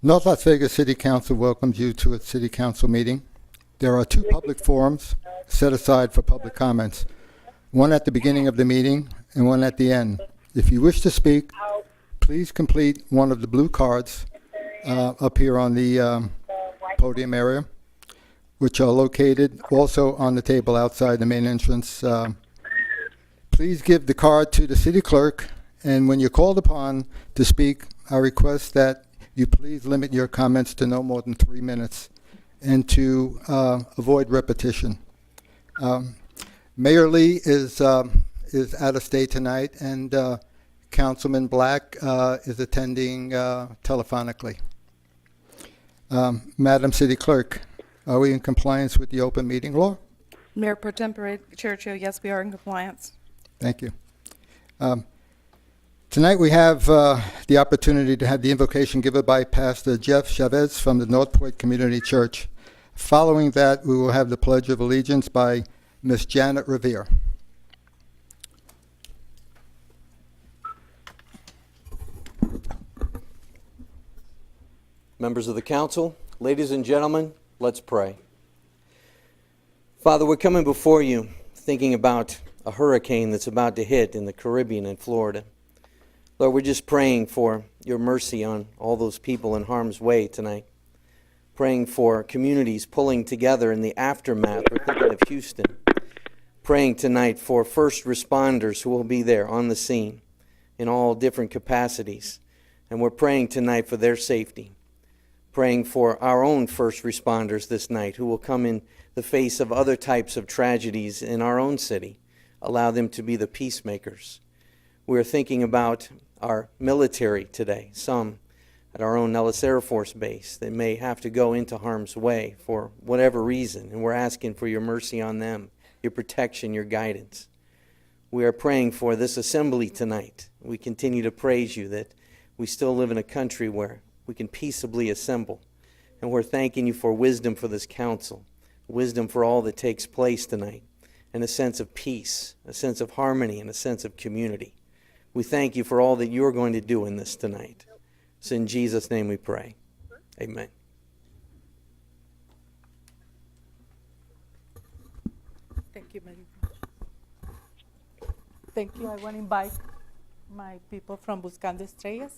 North Las Vegas City Council welcomes you to its City Council meeting. There are two public forums set aside for public comments, one at the beginning of the meeting and one at the end. If you wish to speak, please complete one of the blue cards up here on the podium area, which are located also on the table outside the main entrance. Please give the card to the city clerk, and when you're called upon to speak, I request that you please limit your comments to no more than 3 minutes and to avoid repetition. Mayor Lee is out of state tonight, and Councilman Black is attending telephonically. Madam City Clerk, are we in compliance with the open meeting law? Mayor Pro Tempore Churchill, yes, we are in compliance. Thank you. Tonight we have the opportunity to have the invocation given by Pastor Jeff Chavez from the North Point Community Church. Following that, we will have the Pledge of Allegiance by Miss Janet Revere. Members of the council, ladies and gentlemen, let's pray. Father, we're coming before you thinking about a hurricane that's about to hit in the Caribbean and Florida. Lord, we're just praying for your mercy on all those people in harm's way tonight. Praying for communities pulling together in the aftermath. We're thinking of Houston. Praying tonight for first responders who will be there on the scene in all different capacities. And we're praying tonight for their safety. Praying for our own first responders this night who will come in the face of other types of tragedies in our own city. Allow them to be the peacemakers. We're thinking about our military today, some at our own Nellis Air Force Base that may have to go into harm's way for whatever reason, and we're asking for your mercy on them, your protection, your guidance. We are praying for this assembly tonight. We continue to praise you that we still live in a country where we can peaceably assemble, and we're thanking you for wisdom for this council, wisdom for all that takes place tonight, and a sense of peace, a sense of harmony, and a sense of community. We thank you for all that you're going to do in this tonight. So in Jesus' name we pray. Amen. Thank you, Mayor. Thank you. I want to invite my people from Buscando Estrellas.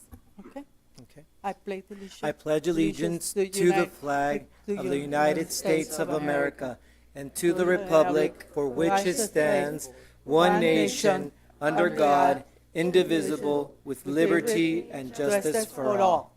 Okay. Okay. I pledge allegiance. I pledge allegiance to the flag of the United States of America and to the republic for which it stands, one nation, under God, indivisible, with liberty and justice for all.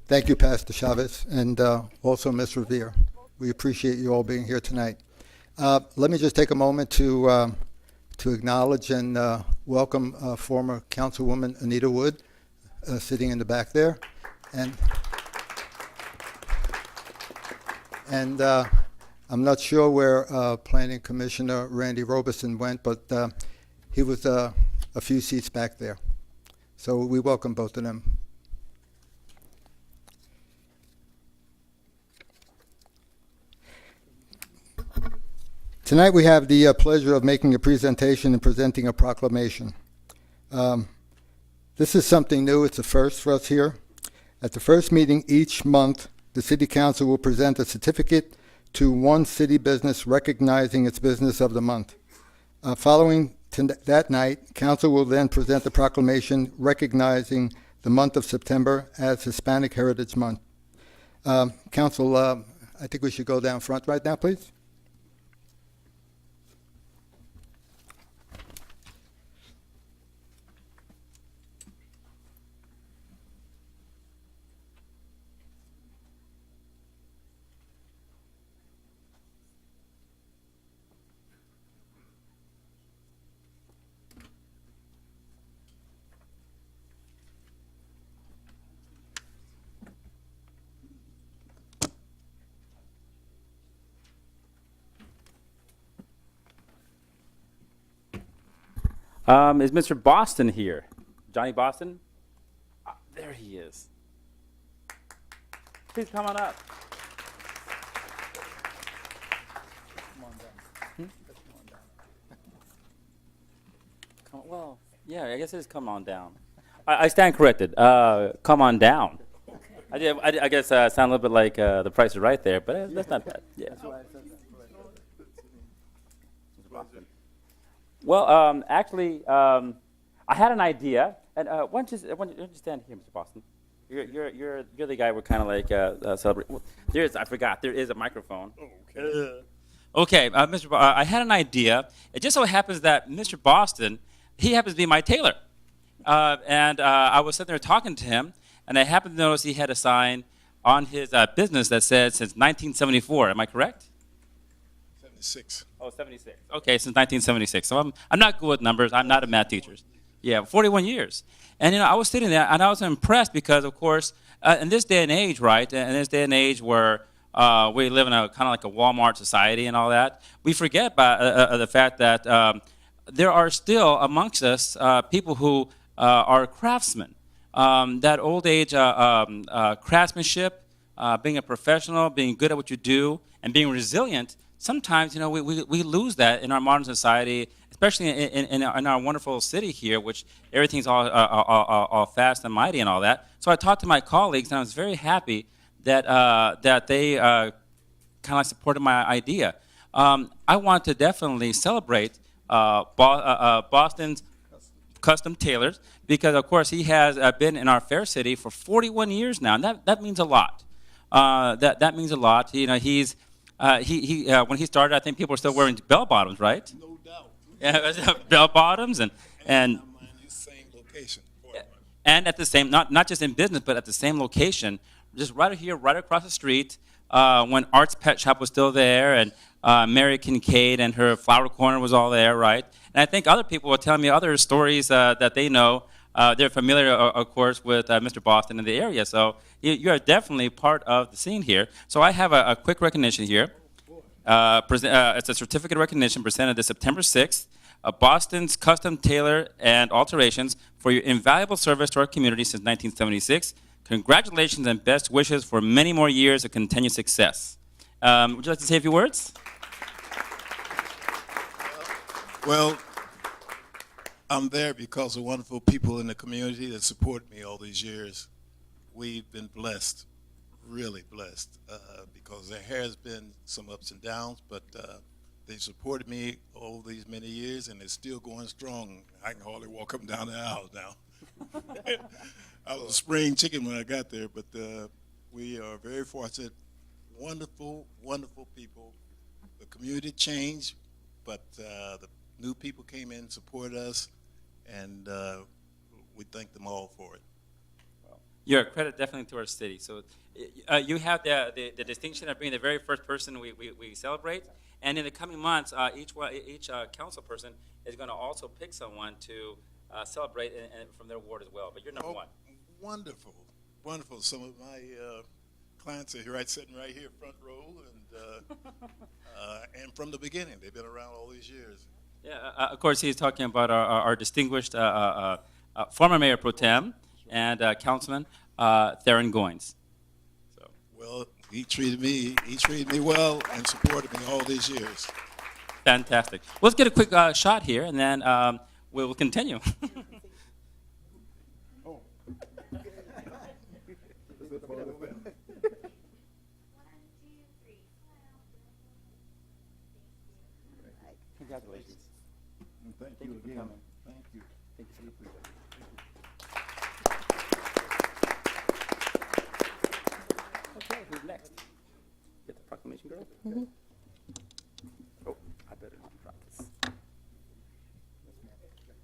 Thank you, Pastor Chavez, and also Ms. Revere. We appreciate you all being here tonight. Let me just take a moment to acknowledge and welcome former Councilwoman Anita Wood, sitting in the back there, and I'm not sure where Planning Commissioner Randy Robeson went, but he was a few seats back there. So we welcome both of them. Tonight we have the pleasure of making a presentation and presenting a proclamation. This is something new. It's a first for us here. At the first meeting each month, the City Council will present a certificate to one city business recognizing its business of the month. Following that night, Council will then present the proclamation recognizing the month of September as Hispanic Heritage Month. Council, I think we should go down front right now, please. Is Mr. Boston here? Johnny Boston? There he is. Please come on up. Well, yeah, I guess it is come on down. I stand corrected. Come on down. I guess sound a little bit like The Price is Right there, but that's not bad. Yeah. Well, actually, I had an idea, and why don't you stand here, Mr. Boston? You're the guy we're kind of like celebrating. Well, I forgot there is a microphone. Okay, Mr. I had an idea. It just so happens that Mr. Boston, he happens to be my tailor, and I was sitting there talking to him, and I happened to notice he had a sign on his business that said since 1974. Am I correct? 76. Oh, 76. Okay, since 1976. So I'm not good with numbers. I'm not a math teacher. Yeah, 41 years. And, I was sitting there, and I was impressed because, of course, in this day and age, right, in this day and age where we live in a kind of like a Walmart society and all that, we forget about the fact that there are still amongst us people who are craftsmen. That old age craftsmanship, being a professional, being good at what you do, and being resilient, sometimes, we lose that in our modern society, especially in our wonderful city here, which everything's all fast and mighty and all that. So I talked to my colleagues, and I was very happy that they kind of like supported my idea. I want to definitely celebrate Boston's Custom Tailors because, of course, he has been in our fair city for 41 years now, and that means a lot. That means a lot. He's when he started, I think people were still wearing bell bottoms, right? No doubt. Yeah, bell bottoms and Same location. and at the same not just in business, but at the same location, just right here, right across the street. When Art's Pet Shop was still there, and Mary Kincaid and her flower corner was all there, right? And I think other people were telling me other stories that they know. They're familiar, of course, with Mr. Boston in the area. So you are definitely part of the scene here. So I have a quick recognition here. It's a certificate of recognition presented this September 6th. Boston's Custom Tailor and Alterations for your invaluable service to our community since 1976. Congratulations and best wishes for many more years of continued success. Would you like to say a few words? Well, I'm there because of wonderful people in the community that support me all these years. We've been blessed, really blessed, because there has been some ups and downs, but they supported me all these many years, and they're still going strong. I can hardly walk up and down the aisle now. I was a spring chicken when I got there, but we are very fortunate. Wonderful, wonderful people. The community changed, but the new people came in, supported us, and we thank them all for it. You're a credit definitely to our city. So you have the distinction of being the very first person we celebrate, and in the coming months, each council person is going to also pick someone to celebrate and from their ward as well. But you're number one. Wonderful, wonderful. Some of my clients are sitting right here, front row, and from the beginning, they've been around all these years. Yeah, of course, he's talking about our distinguished former mayor pro tem and councilman Theron Goins. So. Well, he treated me well and supported me all these years. Fantastic. Let's get a quick shot here, and then we'll continue. Congratulations. Thank you again. Thank you. Thank you for your appreciation. Okay, who's next? Get the proclamation, girl? Mm-hmm. Oh, I better not drop this.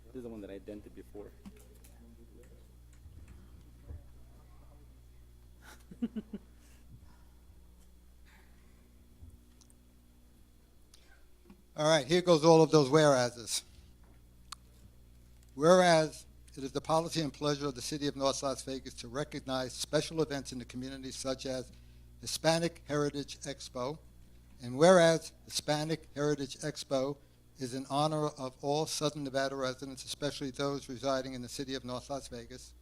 This is the one that I dented before. All right, here goes all of those whereases. Whereas it is the policy and pleasure of the City of North Las Vegas to recognize special events in the community such as Hispanic Heritage Expo, and whereas Hispanic Heritage Expo is in honor of all Southern Nevada residents, especially those residing in the City of North Las Vegas,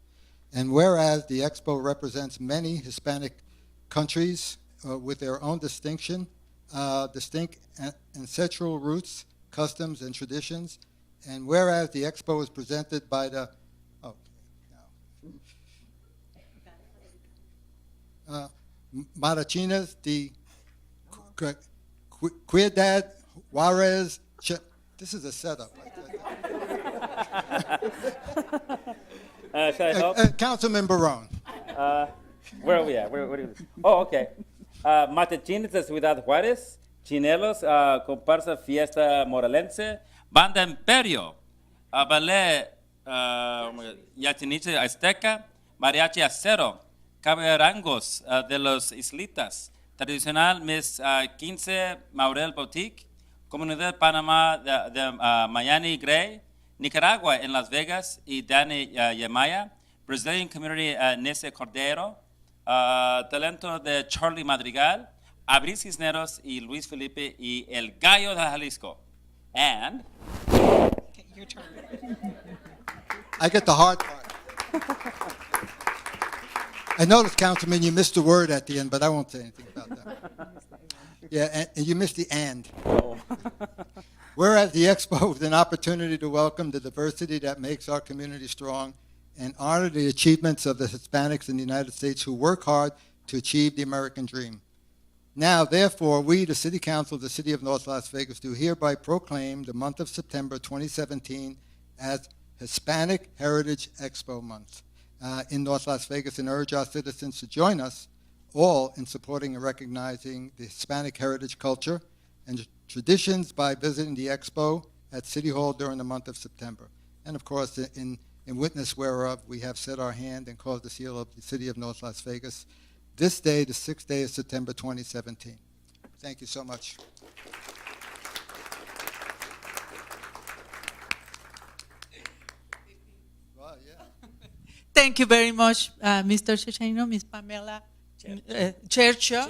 And whereas the expo represents many Hispanic countries with their own distinct ancestral roots, customs, and traditions, and whereas the expo is presented by the Marachinas de Ciudad Juarez. This is a setup. Should I help? Councilman Barone. Where are we at? Where are we? Oh, okay. Matachines de Ciudad Juárez, Chinelos, comparsa fiesta morelense, Banda Imperio, Ballet Yachiniche Azteca, Mariachi Acero, Caballerangos de los Islitas, Tradicional Miss 15 Maurel Boutique, Comunidad Panamá de Miami Gray, Nicaragua en Las Vegas y Dani Yamaya, Brazilian Community Nese Cordero, talento de Charlie Madrigal, Abril Cisneros y Luis Felipe y El Gallo de Jalisco. And Okay, your turn. I get the hard part. I noticed, Councilman, you missed a word at the end, but I won't say anything about that. Yeah, and you missed the and. Whereas the expo is an opportunity to welcome the diversity that makes our community strong and honor the achievements of the Hispanics in the United States who work hard to achieve the American dream. Now, therefore, we, the City Council of the City of North Las Vegas, do hereby proclaim the month of September 2017 as Hispanic Heritage Expo Month in North Las Vegas and urge our citizens to join us all in supporting and recognizing the Hispanic heritage culture and traditions by visiting the expo at City Hall during the month of September. And of course, in witness whereof, we have set our hand and caused the seal of the City of North Las Vegas this day, the 6th day of September 2017. Thank you so much. Wow, yeah. Thank you very much, Mr. Checheno, Ms. Pamela Chercho,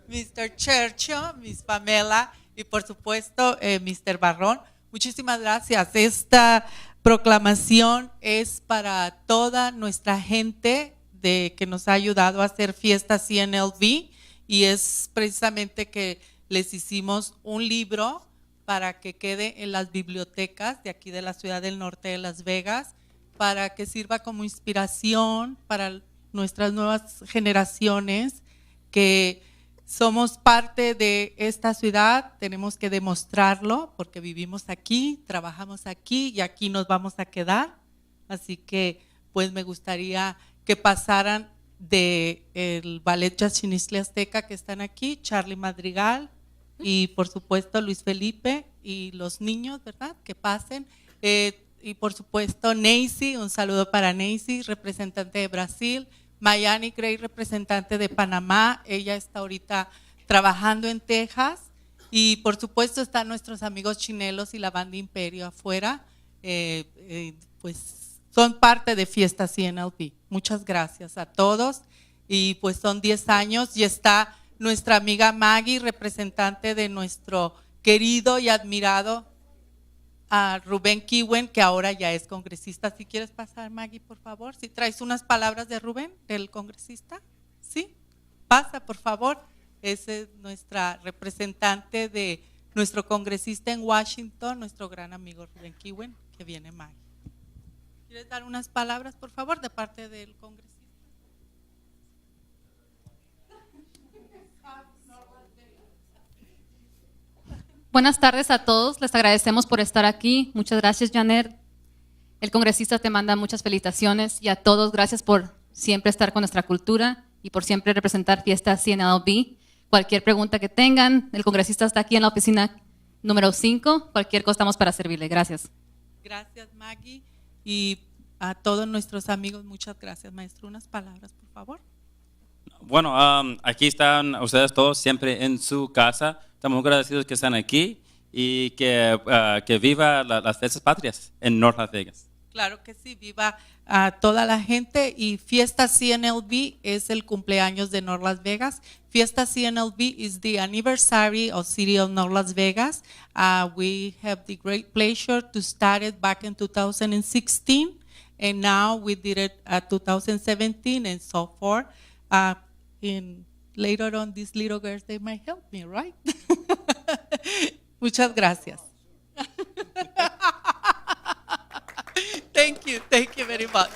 Mr. Chercho, Ms. Pamela y por supuesto Mr. Barrón. Muchísimas gracias. Esta proclamación es para toda nuestra gente que nos ha ayudado a hacer fiesta CNLV y es precisamente que les hicimos un libro para que quede en las bibliotecas de aquí de la ciudad del norte de Las Vegas, para que sirva como inspiración para nuestras nuevas generaciones que somos parte de esta ciudad, tenemos que demostrarlo porque vivimos aquí, trabajamos aquí y aquí nos vamos a quedar. Así que pues me gustaría que pasaran de el Ballet Yachinistle Azteca que están aquí, Charlie Madrigal y por supuesto Luis Felipe y los niños, ¿verdad? Que pasen. Y por supuesto Neisy, un saludo para Neisy, representante de Brasil. Mayani Gray, representante de Panamá, ella está ahorita trabajando en Texas y por supuesto están nuestros amigos chinelos y la Banda Imperio afuera, pues son parte de Fiesta CNLP. Muchas gracias a todos y pues son 10 años y está nuestra amiga Maggie, representante de nuestro querido y admirado a Rubén Kiwen, que ahora ya es congresista. Si quieres pasar, Maggie, por favor. Si traes unas palabras de Rubén, del congresista. ¿Sí? Pasa, por favor. Esa es nuestra representante de nuestro congresista en Washington, nuestro gran amigo Rubén Kiwen, que viene Maggie. ¿Quieres dar unas palabras, por favor, de parte del congresista? Buenas tardes a todos, les agradecemos por estar aquí. Muchas gracias, Janet. El congresista te manda muchas felicitaciones y a todos gracias por siempre estar con nuestra cultura y por siempre representar Fiesta CNLB. Cualquier pregunta que tengan, el congresista está aquí en la oficina número 5. Cualquier cosa estamos para servirle. Gracias. Gracias, Maggie. Y a todos nuestros amigos, muchas gracias, maestro. Unas palabras, por favor. Bueno, aquí están ustedes todos siempre en su casa. Estamos muy agradecidos que están aquí y que viva las fiestas patrias en North Las Vegas. Claro que sí, viva a toda la gente y Fiesta CNLB es el cumpleaños de North Las Vegas. Fiesta CNLB is the anniversary of City of North Las Vegas. We have the great pleasure to start it back in 2016 And now we did it 2017 and so forth. In later on, these little girls, they might help me, right? Muchas gracias. Thank you very much.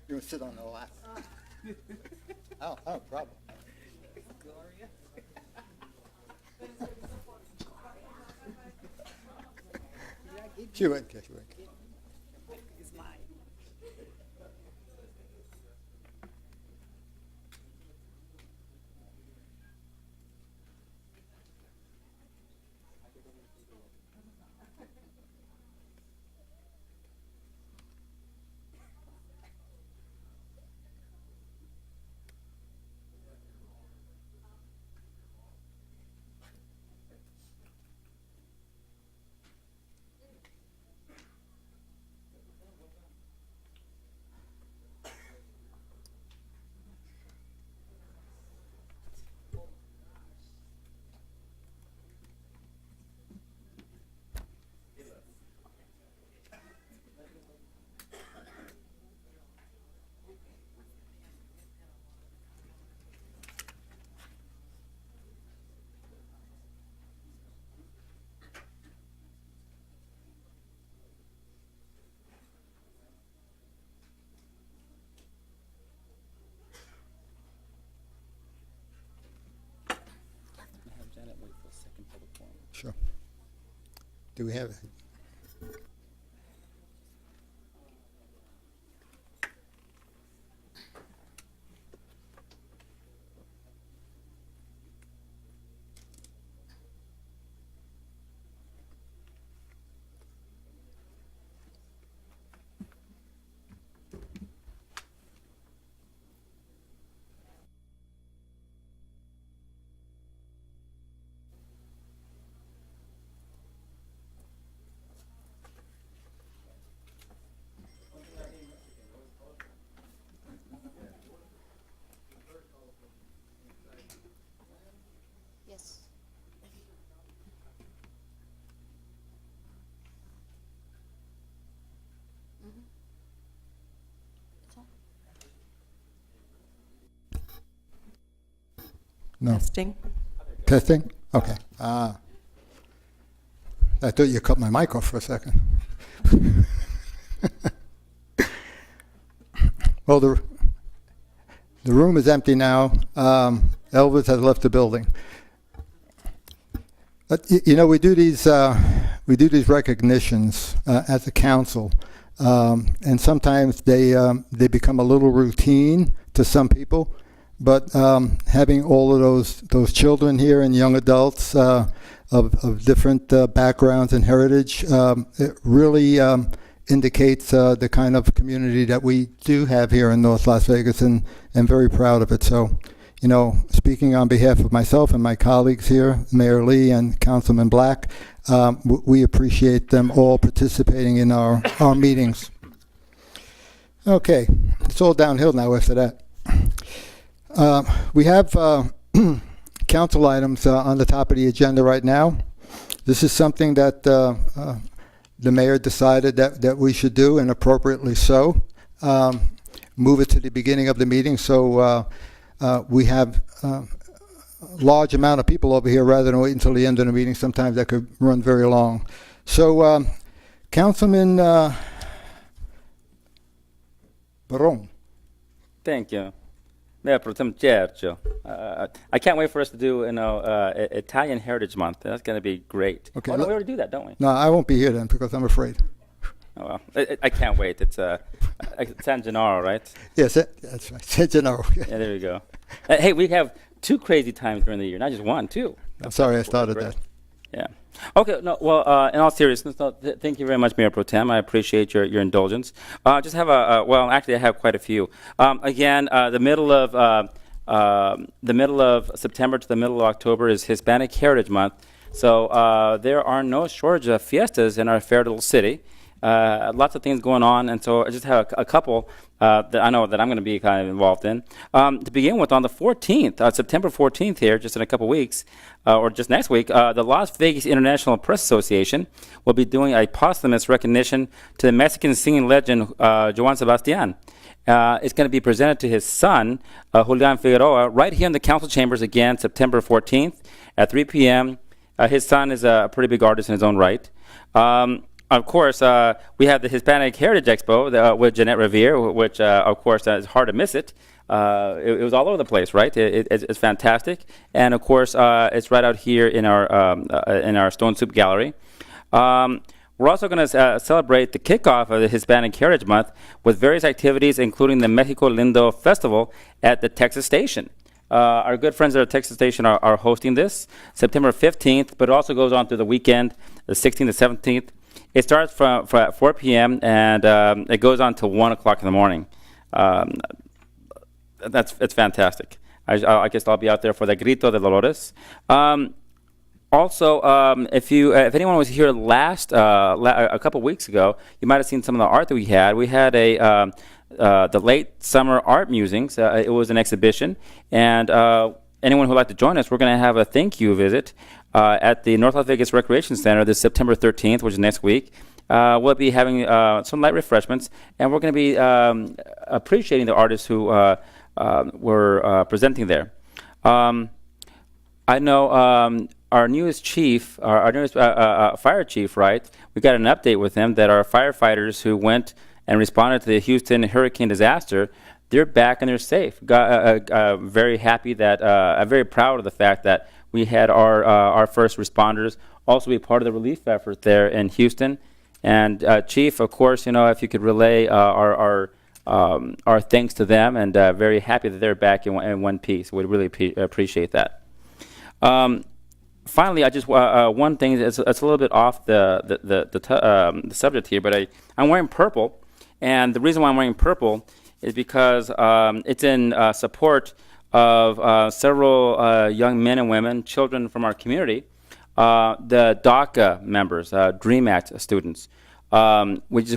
You want to sit on the lap? Oh, problem. She would. Sure. Do we have it? Yes. No. Testing. Testing? Okay. I thought you cut my mic off for a second. Well, the room is empty now. Elvis has left the building. But, we do these recognitions as a council, and sometimes they become a little routine to some people. But having all of those children here and young adults of different backgrounds and heritage, it really indicates the kind of community that we do have here in North Las Vegas, and very proud of it. So, you know, speaking on behalf of myself and my colleagues here, Mayor Lee and Councilman Black, we appreciate them all participating in our meetings. Okay, it's all downhill now after that. We have council items on the top of the agenda right now. This is something that the mayor decided that we should do, and appropriately so. Move it to the beginning of the meeting, so we have a large amount of people over here rather than wait until the end of the meeting. Sometimes that could run very long. So, Councilman Barone. Thank you. Mayor Pro Tem Cercio. I can't wait for us to do, Italian Heritage Month. That's going to be great. Okay, Oh, no, we already do that, don't we? No, I won't be here then because I'm afraid. Oh, well, I can't wait. It's San Gennaro, right? Yes, that's right. San Gennaro. Yeah, there we go. Hey, we have 2 crazy times during the year, not just 1, 2. I'm sorry I started Great. that. Yeah. Okay. No. Well, in all seriousness, thank you very much, Mayor Pro Tem. I appreciate your indulgence. Just have well, actually, I have quite a few. Again, the middle of September to the middle of October is Hispanic Heritage Month. So there are no shortage of fiestas in our fair little city. Lots of things going on, and so I just have a couple that I know that I'm going to be kind of involved in. To begin with, on the 14th, September 14th here, just in a couple weeks, or just next week, the Las Vegas International Press Association will be doing a posthumous recognition to the Mexican singing legend Joan Sebastian. It's going to be presented to his son, Julian Figueroa, right here in the council chambers again, September 14th at 3 p.m. His son is a pretty big artist in his own right. Of course, we have the Hispanic Heritage Expo with Jeanette Revere, which, of course, is hard to miss it. It was all over the place, right? It's fantastic. And, of course, it's right out here in our Stone Soup Gallery. We're also going to celebrate the kickoff of the Hispanic Heritage Month with various activities, including the Mexico Lindo Festival at the Texas Station. Our good friends at the Texas Station are hosting this September 15th, but it also goes on through the weekend, the 16th to 17th. It starts from at 4 p.m. and it goes on till 1 o'clock in the morning. It's fantastic. I guess I'll be out there for the Grito de Dolores. Also, if anyone was here a couple weeks ago, you might have seen some of the art that we had. We had the late summer art musings. It was an exhibition, and anyone who'd like to join us, we're going to have a thank you visit at the North Las Vegas Recreation Center this September 13th, which is next week. We'll be having some light refreshments, and we're going to be appreciating the artists who were presenting there. I know our newest chief, our newest fire chief, right? We got an update with him that our firefighters who went and responded to the Houston hurricane disaster, they're back and they're safe. Very happy that, I'm very proud of the fact that we had our first responders also be part of the relief effort there in Houston. And Chief, of course, if you could relay our thanks to them, and very happy that they're back in one piece. We'd really appreciate that. Finally, I just one thing. It's a little bit off the subject here, but I'm wearing purple, and the reason why I'm wearing purple is because it's in support of several young men and women, children from our community, the DACA members, DREAM Act students. I'd like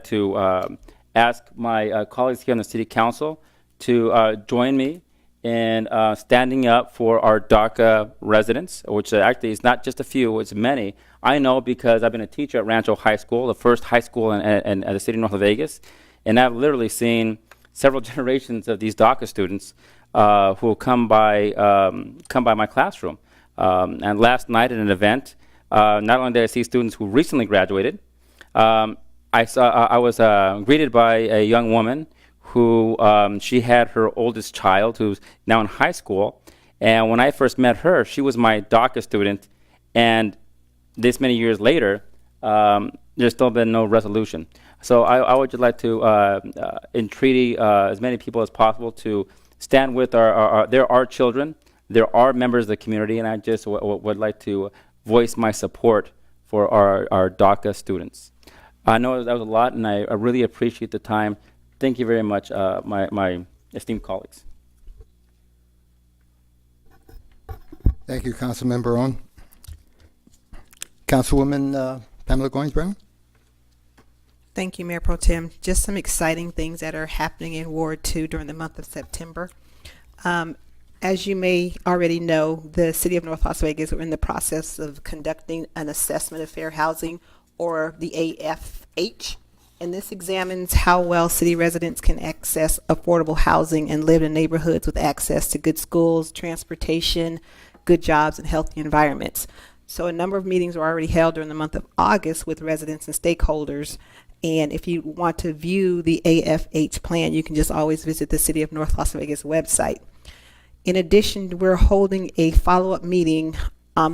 to ask my colleagues here on the City Council to join me in standing up for our DACA residents, which actually is not just a few, it's many. I know because I've been a teacher at Rancho High School, the first high school in the city of North Vegas, and I've literally seen several generations of these DACA students who come by my classroom. And last night at an event, not only did I see students who recently graduated, I was greeted by a young woman who she had her oldest child who's now in high school. And when I first met her, she was my DACA student. And this many years later, there's still been no resolution. So I would just like to entreaty as many people as possible to stand with there are children, there are members of the community, and I just would like to voice my support for our DACA students. I know that was a lot, and I really appreciate the time. Thank you very much, my esteemed colleagues. Thank you, Councilman Barone. Councilwoman Pamela Goins-Brown? Thank you, Mayor Pro Tem. Just some exciting things that are happening in Ward 2 during the month of September. As you may already know, the City of North Las Vegas are in the process of conducting an assessment of fair housing, or the AFH. And this examines how well city residents can access affordable housing and live in neighborhoods with access to good schools, transportation, good jobs, and healthy environments. So a number of meetings were already held during the month of August with residents and stakeholders. And if you want to view the AFH plan, you can just always visit the City of North Las Vegas website. In addition, we're holding a follow-up meeting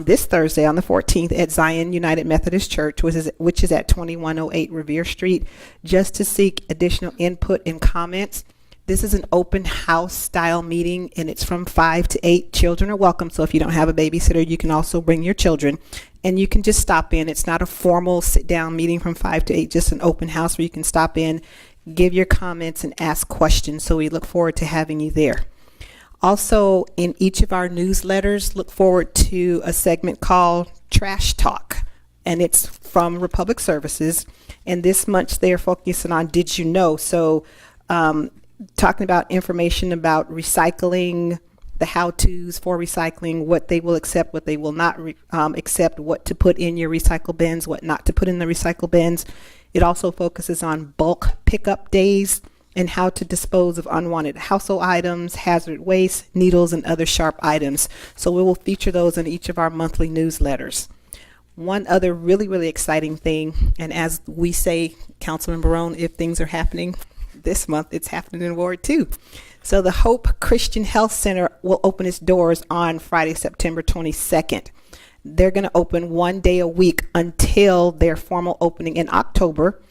this Thursday on the 14th at Zion United Methodist Church, which is at 2108 Revere Street, just to seek additional input and comments. This is an open house style meeting, and it's from 5 to 8. Children are welcome, so if you don't have a babysitter, you can also bring your children, and you can just stop in. It's not a formal sit-down meeting from 5 to 8, just an open house where you can stop in, give your comments, and ask questions. So we look forward to having you there. Also, in each of our newsletters, look forward to a segment called Trash Talk, and it's from Republic Services. And this month they're focusing on Did You Know? So talking about information about recycling, the how-tos for recycling, what they will accept, what they will not accept, what to put in your recycle bins, what not to put in the recycle bins. It also focuses on bulk pickup days and how to dispose of unwanted household items, hazard waste, needles, and other sharp items. So we will feature those in each of our monthly newsletters. One other really, really exciting thing, and as we say, Councilman Barone, if things are happening this month, it's happening in Ward 2. So the Hope Christian Health Center will open its doors on Friday, September 22nd. They're going to open one day a week until their formal opening in October.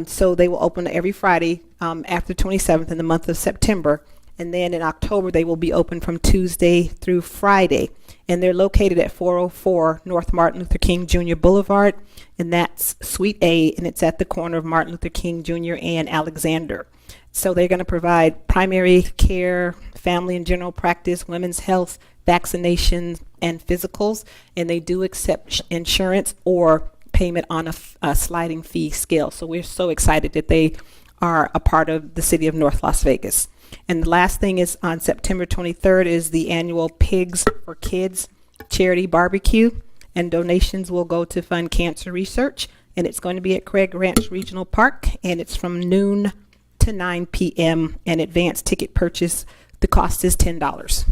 So they will open every Friday after the 27th in the month of September. And then in October, they will be open from Tuesday through Friday. And they're located at 404 North Martin Luther King Jr. Boulevard. And that's Suite A, and it's at the corner of Martin Luther King Jr. and Alexander. So they're going to provide primary care, family and general practice, women's health, vaccinations, and physicals. And they do accept insurance or payment on a sliding fee scale. So we're so excited that they are a part of the City of North Las Vegas. And the last thing is on September 23rd is the annual Pigs for Kids charity barbecue, and donations will go to fund cancer research. And it's going to be at Craig Ranch Regional Park, and it's from noon to 9 p.m. and advanced ticket purchase, the cost is $10.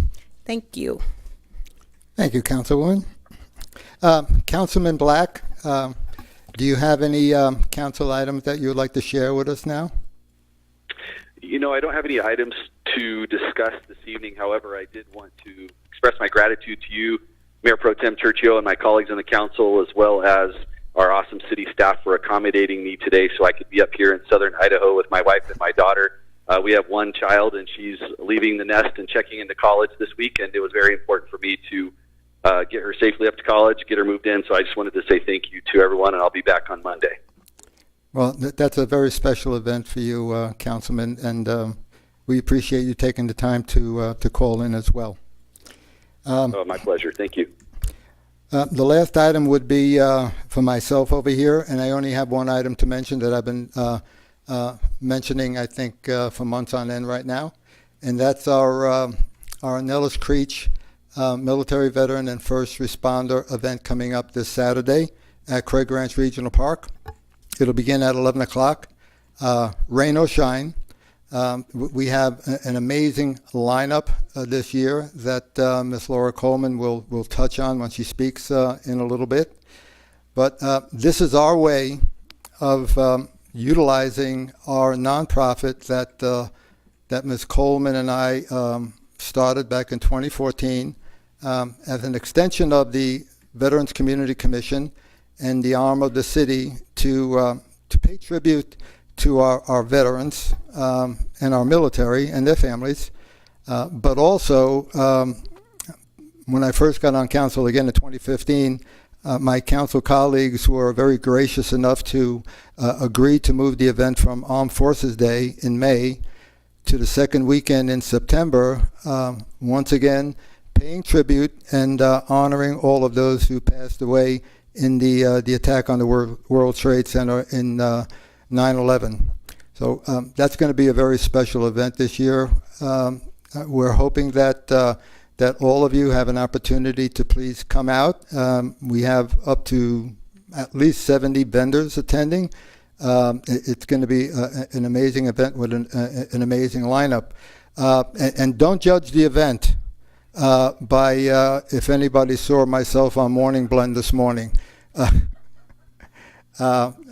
Thank you. Thank you, Councilwoman. Councilman Black, do you have any council items that you would like to share with us now? You know, I don't have any items to discuss this evening. However, I did want to express my gratitude to you, Mayor Pro Tem Churchio, and my colleagues on the council, as well as our awesome city staff for accommodating me today so I could be up here in southern Idaho with my wife and my daughter. We have one child, and she's leaving the nest and checking into college this week, and it was very important for me to get her safely up to college, get her moved in. So I just wanted to say thank you to everyone, and I'll be back on Monday. Well, that's a very special event for you, Councilman, and we appreciate you taking the time to call in as well. My pleasure. Thank you. The last item would be for myself over here, and I only have one item to mention that I've been mentioning, I think, for months on end right now, and that's our Nellis Creech military veteran and first responder event coming up this Saturday at Craig Ranch Regional Park. It'll begin at 11 o'clock, rain or shine. We have an amazing lineup this year that Ms. Laura Coleman will touch on when she speaks in a little bit. But this is our way of utilizing our nonprofit that Ms. Coleman and I started back in 2014 as an extension of the Veterans Community Commission and the arm of the city to pay tribute to our veterans and our military and their families. But also, when I first got on council again in 2015, my council colleagues were very gracious enough to agree to move the event from Armed Forces Day in May to the second weekend in September, once again paying tribute and honoring all of those who passed away in the attack on the World Trade Center in 9/11. So that's going to be a very special event this year. We're hoping that all of you have an opportunity to please come out. We have up to at least 70 vendors attending. It's going to be an amazing event with an amazing lineup. And don't judge the event by if anybody saw myself on Morning Blend this morning.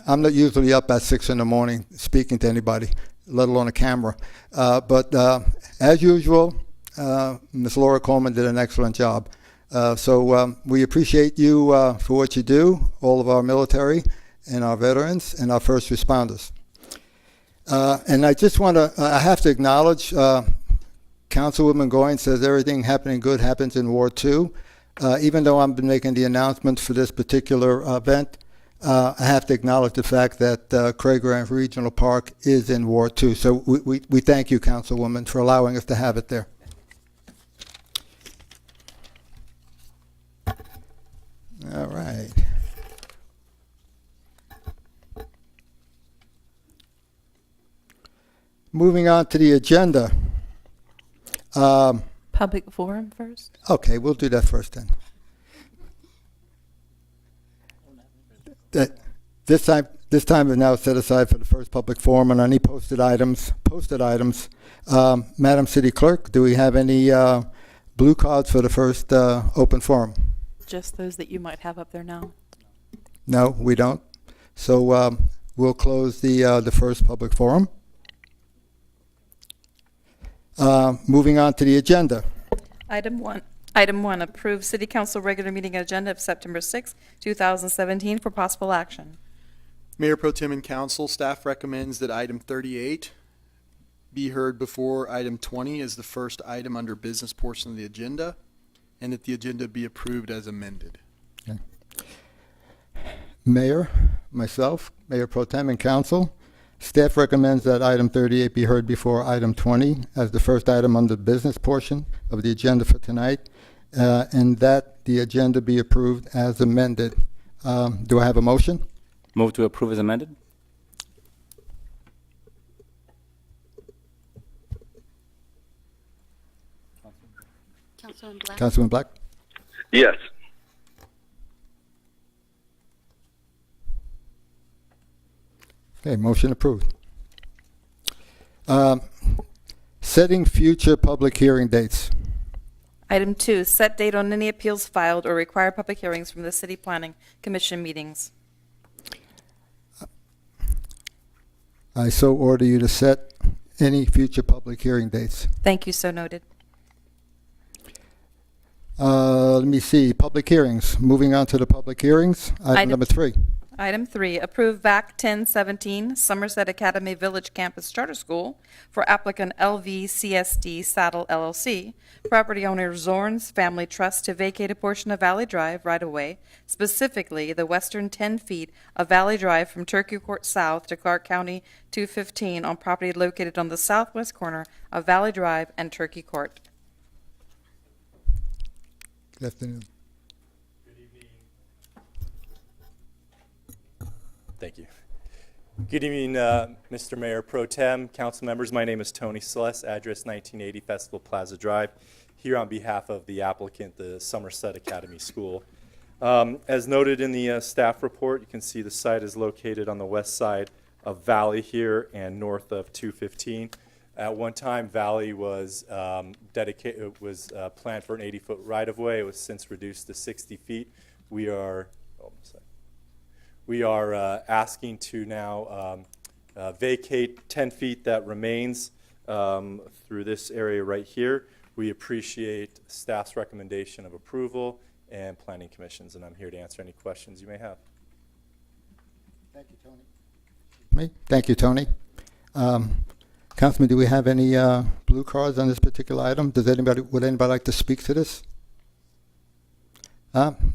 I'm not usually up at 6 in the morning speaking to anybody, let alone a camera. But as usual, Ms. Laura Coleman did an excellent job. So we appreciate you for what you do, all of our military and our veterans and our first responders. And I just want to, I have to acknowledge Councilwoman Goins says everything happening good happens in Ward 2. Even though I've been making the announcement for this particular event, I have to acknowledge the fact that Craig Ranch Regional Park is in Ward 2. So we thank you, Councilwoman, for allowing us to have it there. All right. Moving on to the agenda. Public forum first. Okay, we'll do that first then. This time is now set aside for the first public forum on any posted items. Madam City Clerk, do we have any blue cards for the first open forum? Just those that you might have up there now. No, we don't. So we'll close the first public forum. Moving on to the agenda. Item one, approve City Council regular meeting agenda of September 6, 2017 for possible action. Mayor Pro Tem and Council, staff recommends that item 38 be heard before item 20 as the first item under business portion of the agenda, and that the agenda be approved as amended. Okay. Mayor, myself, Mayor Pro Tem and Council, staff recommends that item 38 be heard before item 20 as the first item on the business portion of the agenda for tonight, and that the agenda be approved as amended. Do I have a motion? Move to approve as amended. Councilman Black. Councilman Black? Yes. Okay, motion approved. Setting future public hearing dates. Item 2, set date on any appeals filed or require public hearings from the City Planning Commission meetings. I so order you to set any future public hearing dates. Thank you, so noted. Let me see, public hearings. Moving on to the public hearings. Item number 3. Item 3, approve VAC 1017 Somerset Academy Village Campus Charter School for applicant LVCSD Saddle LLC, property owner Zorn's Family Trust to vacate a portion of Valley Drive right-of-way, specifically the western 10 feet of Valley Drive from Turkey Court South to Clark County 215 on property located on the southwest corner of Valley Drive and Turkey Court. Good afternoon. Thank you. Good evening, Mr. Mayor Pro Tem, council members. My name is Tony Celeste, address 1980 Festival Plaza Drive, here on behalf of the applicant, the Somerset Academy School. As noted in the staff report, you can see the site is located on the west side of Valley here and north of 215. At one time, Valley was planned for an 80-foot right-of-way. It was since reduced to 60 feet. We are asking to now vacate 10 feet that remains through this area right here. We appreciate staff's recommendation of approval and planning commissions, and I'm here to answer any questions you may have. Thank you, Tony. Thank you, Tony. Councilman, do we have any blue cards on this particular item? Would anybody like to speak to this?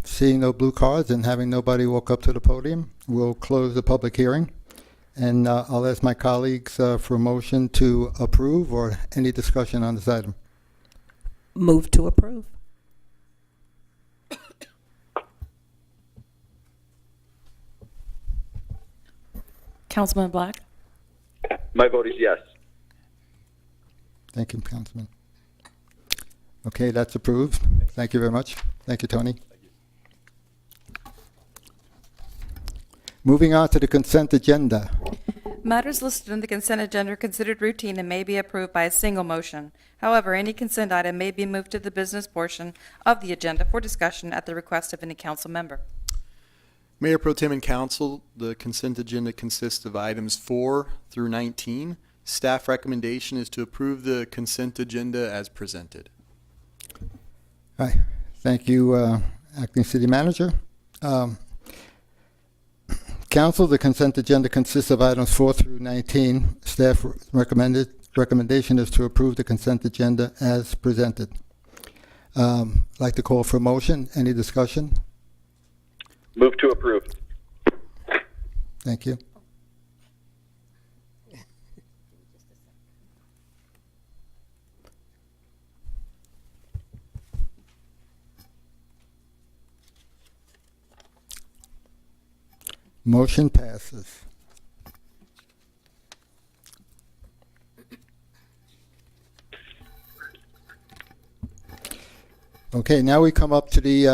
Seeing no blue cards and having nobody walk up to the podium, we'll close the public hearing. And I'll ask my colleagues for a motion to approve or any discussion on this item. Move to approve. Councilman Black? My vote is yes. Thank you, Councilman. Okay, that's approved. Thank you very much. Thank you, Tony. Moving on to the consent agenda. Matters listed in the consent agenda are considered routine and may be approved by a single motion. However, any consent item may be moved to the business portion of the agenda for discussion at the request of any council member. Mayor Pro Tem and Council, the consent agenda consists of items 4 through 19. Staff recommendation is to approve the consent agenda as presented. All right. Thank you, Acting City Manager. Council, the consent agenda consists of items 4 through 19. Staff recommendation is to approve the consent agenda as presented. I'd like to call for a motion. Any discussion? Move to approve. Thank you. Motion passes. Okay, now we come up to the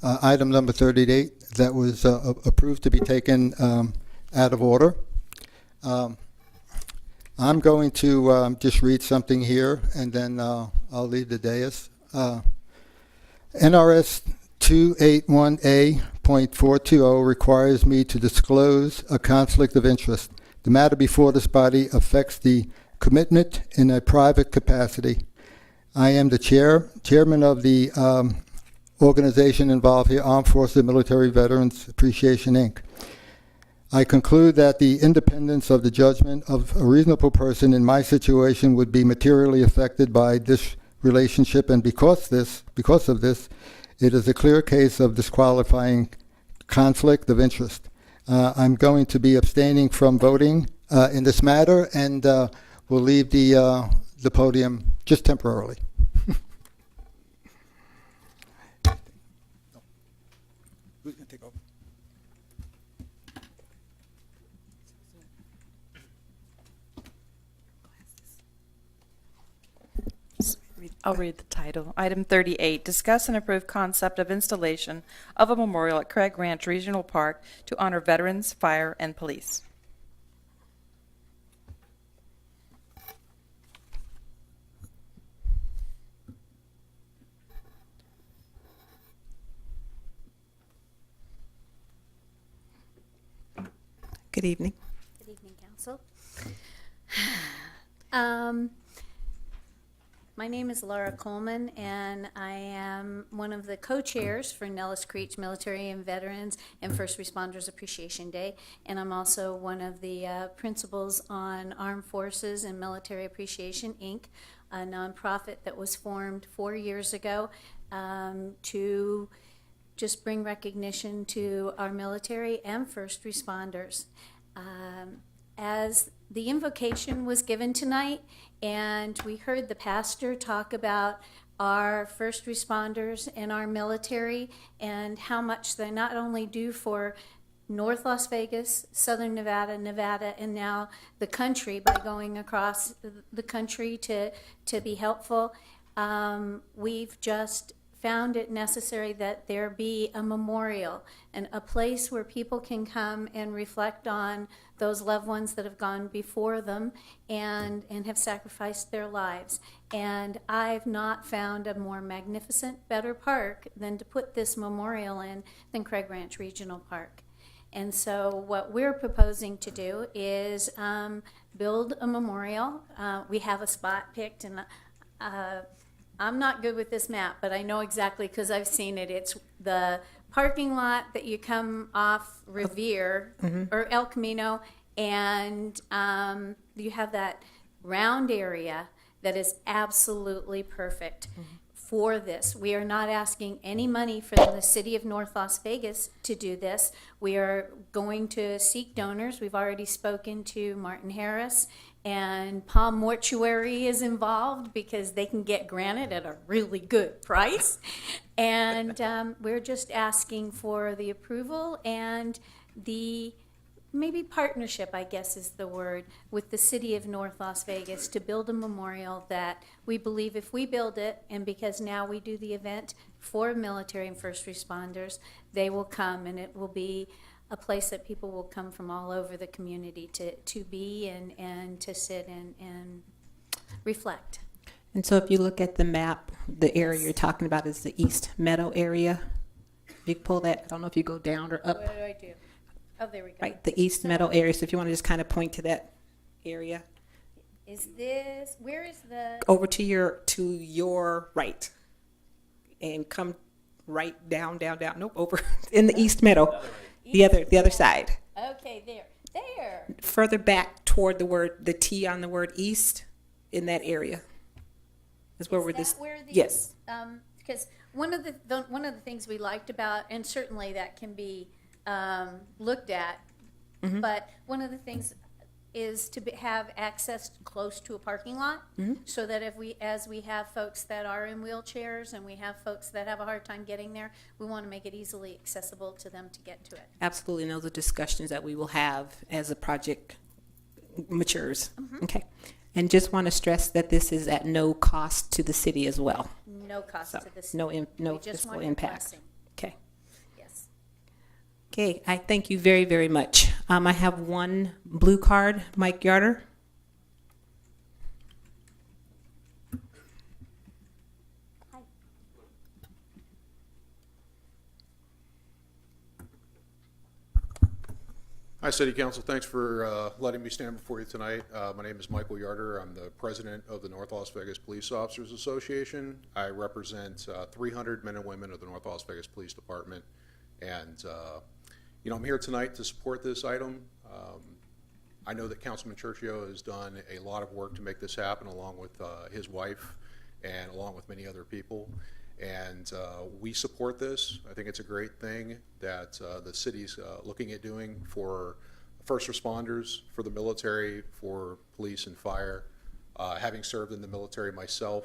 item number 38 that was approved to be taken out of order. I'm going to just read something here, and then I'll leave the dais. NRS 281A.420 requires me to disclose a conflict of interest. The matter before this body affects the commitment in a private capacity. I am the chairman of the organization involved here, Armed Forces Military Veterans Appreciation, Inc. I conclude that the independence of the judgment of a reasonable person in my situation would be materially affected by this relationship, and because of this, it is a clear case of disqualifying conflict of interest. I'm going to be abstaining from voting in this matter, and we'll leave the podium just temporarily. Who's going to take over? I'll read the title. Item 38, discuss and approve concept of installation of a memorial at Craig Ranch Regional Park to honor veterans, fire, and police. Good evening. Good evening, Council. My name is Laura Coleman, and I am one of the co-chairs for Nellis Creech Military and Veterans and First Responders Appreciation Day, and I'm also one of the principals on Armed Forces and Military Appreciation, Inc., a nonprofit that was formed 4 years ago to just bring recognition to our military and first responders. As the invocation was given tonight, and we heard the pastor talk about our first responders and our military and how much they not only do for North Las Vegas, Southern Nevada, and now the country by going across the country to be helpful. We've just found it necessary that there be a memorial and a place where people can come and reflect on those loved ones that have gone before them and have sacrificed their lives. And I've not found a more magnificent, better park than to put this memorial in than Craig Ranch Regional Park. And so what we're proposing to do is build a memorial. We have a spot picked, and I'm not good with this map, but I know exactly because I've seen it. It's the parking lot that you come off Revere or El Camino, and you have that round area that is absolutely perfect for this. We are not asking any money from the city of North Las Vegas to do this. We are going to seek donors. We've already spoken to Martin Harris, and Palm Mortuary is involved because they can get granite at a really good price. And we're just asking for the approval and the maybe partnership, I guess is the word, with the city of North Las Vegas to build a memorial that we believe if we build it, and because now we do the event for military and first responders, they will come, and it will be a place that people will come from all over the community to be and to sit and reflect. And so if you look at the map, the area you're talking about is the East Meadow area. You pull that, I don't know if you go down or up. What do I do? Oh, there we go. Right, the East Meadow area. So if you want to just kind of point to that area. Is this, where is the? Over to your right. And come right down. Nope, over in the East Meadow. The other side. Okay, there. Further back toward the T on the word east in that area. Is where we're this. Yes. Because one of the things we liked about, and certainly that can be looked at, but one of the things is to have access close to a parking lot, so that as we have folks that are in wheelchairs and we have folks that have a hard time getting there, we want to make it easily accessible to them to get to it. Absolutely, and those are discussions that we will have as the project matures. Okay, and just want to stress that this is at no cost to the city as well. No cost So, to the city. no We just fiscal want your impact. blessing. Okay. Yes. Okay, I thank you very, very much. I have one blue card, Mike Yarder. Hi, City Council. Thanks for letting me stand before you tonight. My name is Michael Yarder. I'm the president of the North Las Vegas Police Officers Association. I represent 300 men and women of the North Las Vegas Police Department. And, I'm here tonight to support this item. I know that Councilman Churchio has done a lot of work to make this happen, along with his wife and along with many other people. And we support this. I think it's a great thing that the city's looking at doing for first responders, for the military, for police and fire. Having served in the military myself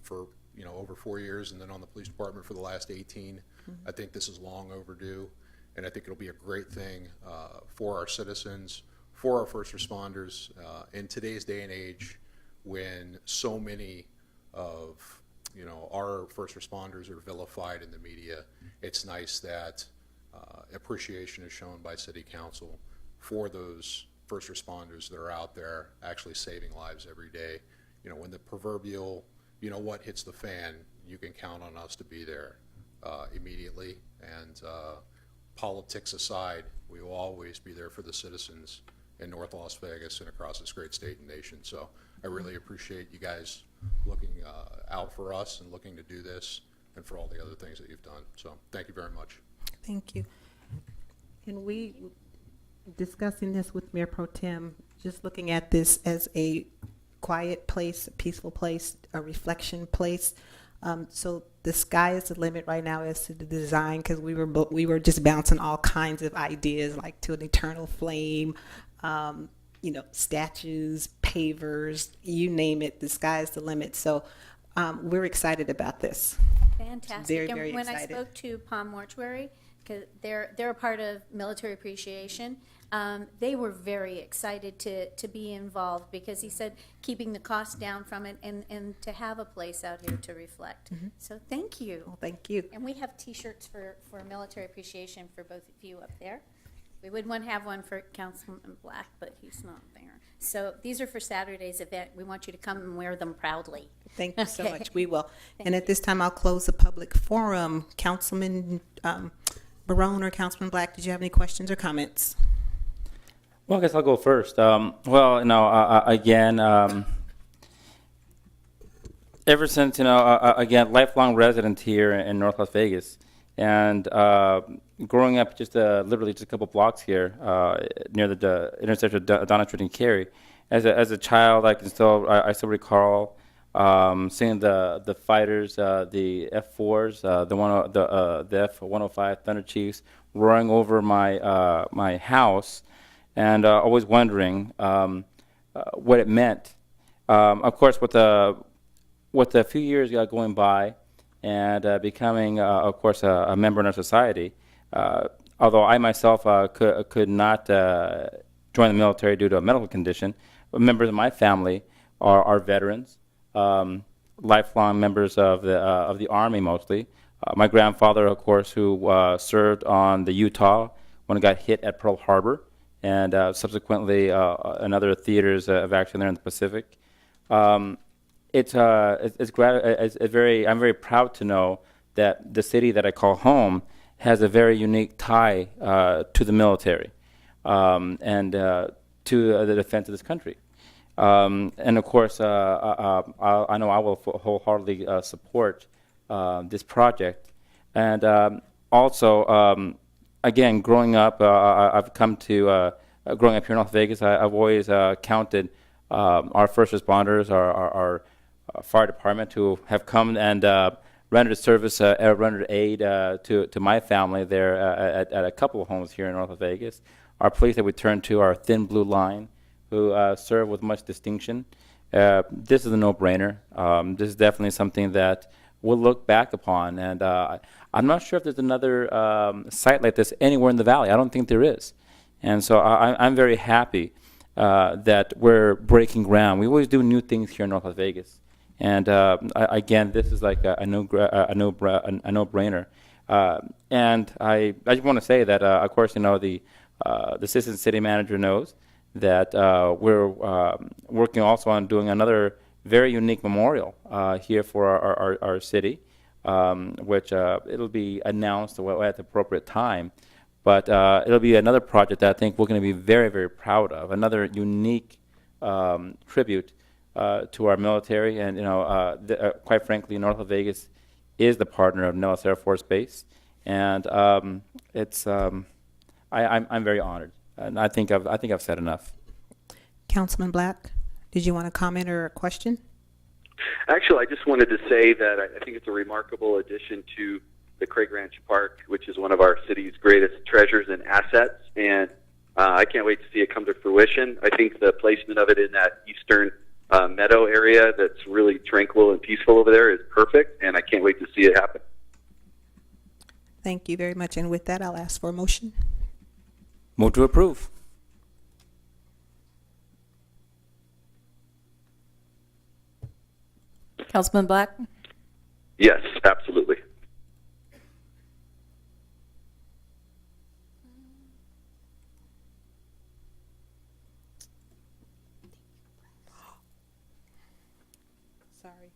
for over 4 years, and then on the police department for the last 18, I think this is long overdue, and I think it'll be a great thing for our citizens, for our first responders in today's day and age, when so many of our first responders are vilified in the media. It's nice that appreciation is shown by City Council for those first responders that are out there actually saving lives every day. When the proverbial, what hits the fan, you can count on us to be there immediately. And politics aside, we will always be there for the citizens in North Las Vegas and across this great state and nation. So I really appreciate you guys looking out for us and looking to do this, and for all the other things that you've done. So thank you very much. Thank you. And we, discussing this with Mayor Pro Tem, just looking at this as a quiet place, a peaceful place, a reflection place. So the sky is the limit right now as to the design, because we were just bouncing all kinds of ideas, like to an eternal flame, statues, pavers, you name it, the sky is the limit. So we're excited about this. Fantastic. Very, And very when excited. I spoke to Palm Mortuary, because they're a part of Military Appreciation, they were very excited to be involved, because he said keeping the cost down from it and to have a place out here to reflect. So thank you. Well, thank you. And we have T-shirts for Military Appreciation for both of you up there. We would want to have one for Councilman Black, but he's not there. So these are for Saturday's event. We want you to come and wear them proudly. Thank you so Okay. much. We will. Thank And at this time, I'll close the public forum. Councilman Barone or Councilman Black, did you have any questions or comments? Well, I guess I'll go first. Again, ever since, again, lifelong resident here in North Las Vegas, and growing up just literally just a couple blocks here near the intersection of Donna Street and Cary. As a child, I still recall seeing the fighters, the F-4s, the F-105 Thunder Chiefs roaring over my house, and always wondering what it meant. Of course, with a few years going by, and becoming, of course, a member in our society, although I myself could not join the military due to a medical condition, members of my family are veterans, lifelong members of the Army mostly. My grandfather, of course, who served on the Utah when it got hit at Pearl Harbor, and subsequently in other theaters of action there in the Pacific. I'm very proud to know that the city that I call home has a very unique tie to the military and to the defense of this country. And of course, I know I will wholeheartedly support this project. And also, again, growing up, I've come to, growing up here in Las Vegas, I've always counted our first responders, our fire department, who have come and rendered service, rendered aid to my family there at a couple of homes here in North Las Vegas. Our police that we turn to, our Thin Blue Line, who serve with much distinction. This is a no-brainer. This is definitely something that we'll look back upon, and I'm not sure if there's another site like this anywhere in the valley. I don't think there is. And so I'm very happy that we're breaking ground. We always do new things here in North Las Vegas. And again, this is like a no-brainer. And I just want to say that, of course, the assistant city manager knows that we're working also on doing another very unique memorial here for our city, which it'll be announced at the appropriate time. But it'll be another project that I think we're going to be very, very proud of, another unique tribute to our military. And, quite frankly, North Las Vegas is the partner of Nellis Air Force Base. And I'm very honored. And I think I've said enough. Councilman Black, did you want to comment or a question? Actually, I just wanted to say that I think it's a remarkable addition to the Craig Ranch Park, which is one of our city's greatest treasures and assets. And I can't wait to see it come to fruition. I think the placement of it in that eastern meadow area that's really tranquil and peaceful over there is perfect, and I can't wait to see it happen. Thank you very much. And with that, I'll ask for a motion. Move to approve. Councilman Black? Yes, absolutely. Sorry.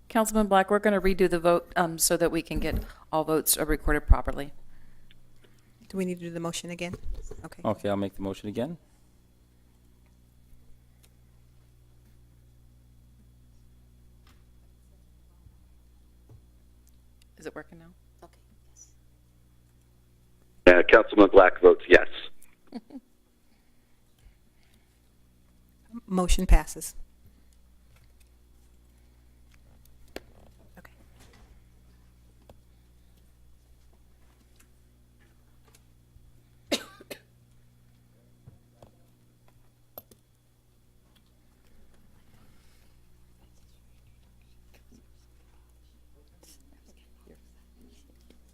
Councilman Black, we're going to redo the vote so that we can get all votes recorded properly. Do we need to do the motion again? Okay. Okay, I'll make the motion again. Is it working now? Councilman Black votes yes. Motion passes. Okay.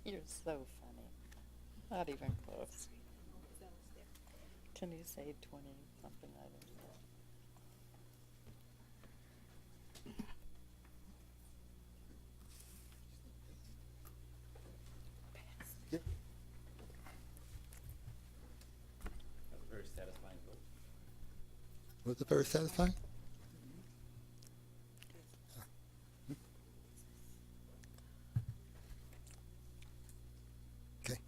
You're so funny. Not even close. Can you say 20 something items? Very satisfying vote. Was it very satisfying? Okay,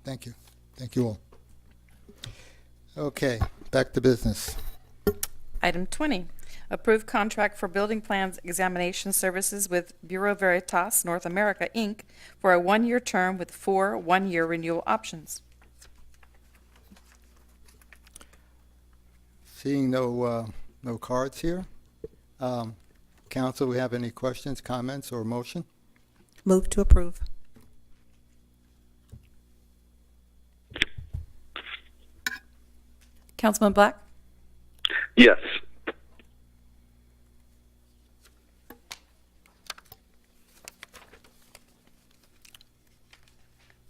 thank you. Thank you all. Okay, back to business. Item 20, Approve contract for building plans examination services with Bureau Veritas North America, Inc. for a one-year term with 4 one-year renewal options. Seeing no cards here. Council, do we have any questions, comments, or motion? Move to approve. Councilman Black? Yes.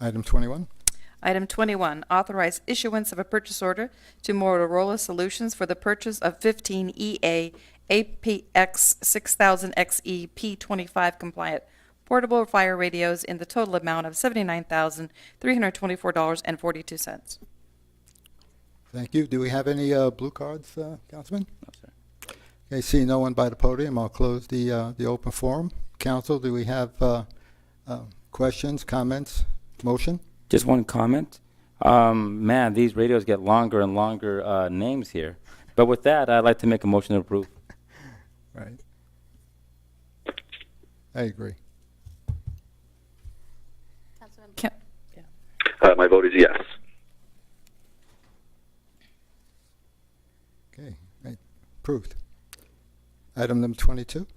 Item 21. Item 21, authorize issuance of a purchase order to Motorola Solutions for the purchase of 15 EA APX 6000XE P25 compliant portable fire radios in the total amount of $79,324.42. Thank you. Do we have any blue cards, Councilman? No, sir. Okay, seeing no one by the podium, I'll close the open forum. Council, do we have questions, comments, motion? Just one comment. Man, these radios get longer and longer names here. But with that, I'd like to make a motion to approve. Right. I agree. My vote is yes. Okay, right. Approved. Item number 22.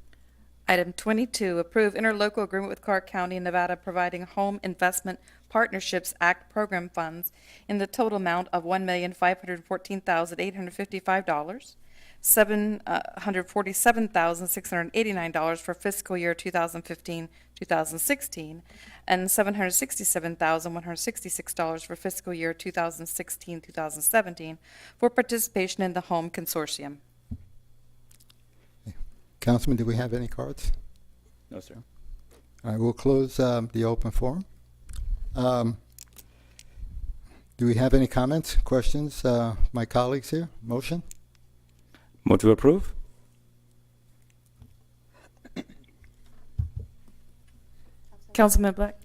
Item 22, approve interlocal agreement with Clark County, Nevada, providing Home Investment Partnerships Act program funds in the total amount of $1,514,855, $747,689 for fiscal year 2015-2016, and $767,166 for fiscal year 2016-2017 for participation in the Home Consortium. Councilman, do we have any cards? No, sir. All right, we'll close the open forum. Do we have any comments, questions, my colleagues here? Motion? Motion to approve? Councilman Black?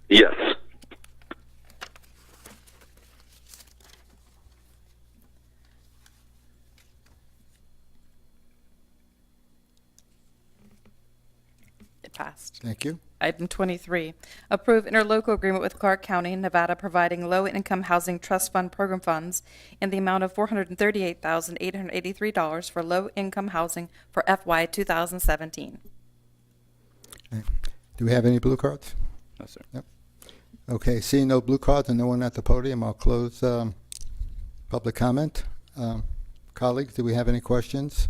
Yes. It passed. Thank you. Item 23, approve interlocal agreement with Clark County, Nevada, providing low-income housing trust fund program funds in the amount of $438,883 for low-income housing for FY 2017. Okay. Do we have any blue cards? No, sir. Yep. Okay, seeing no blue cards and no one at the podium, I'll close public comment. Colleagues, do we have any questions,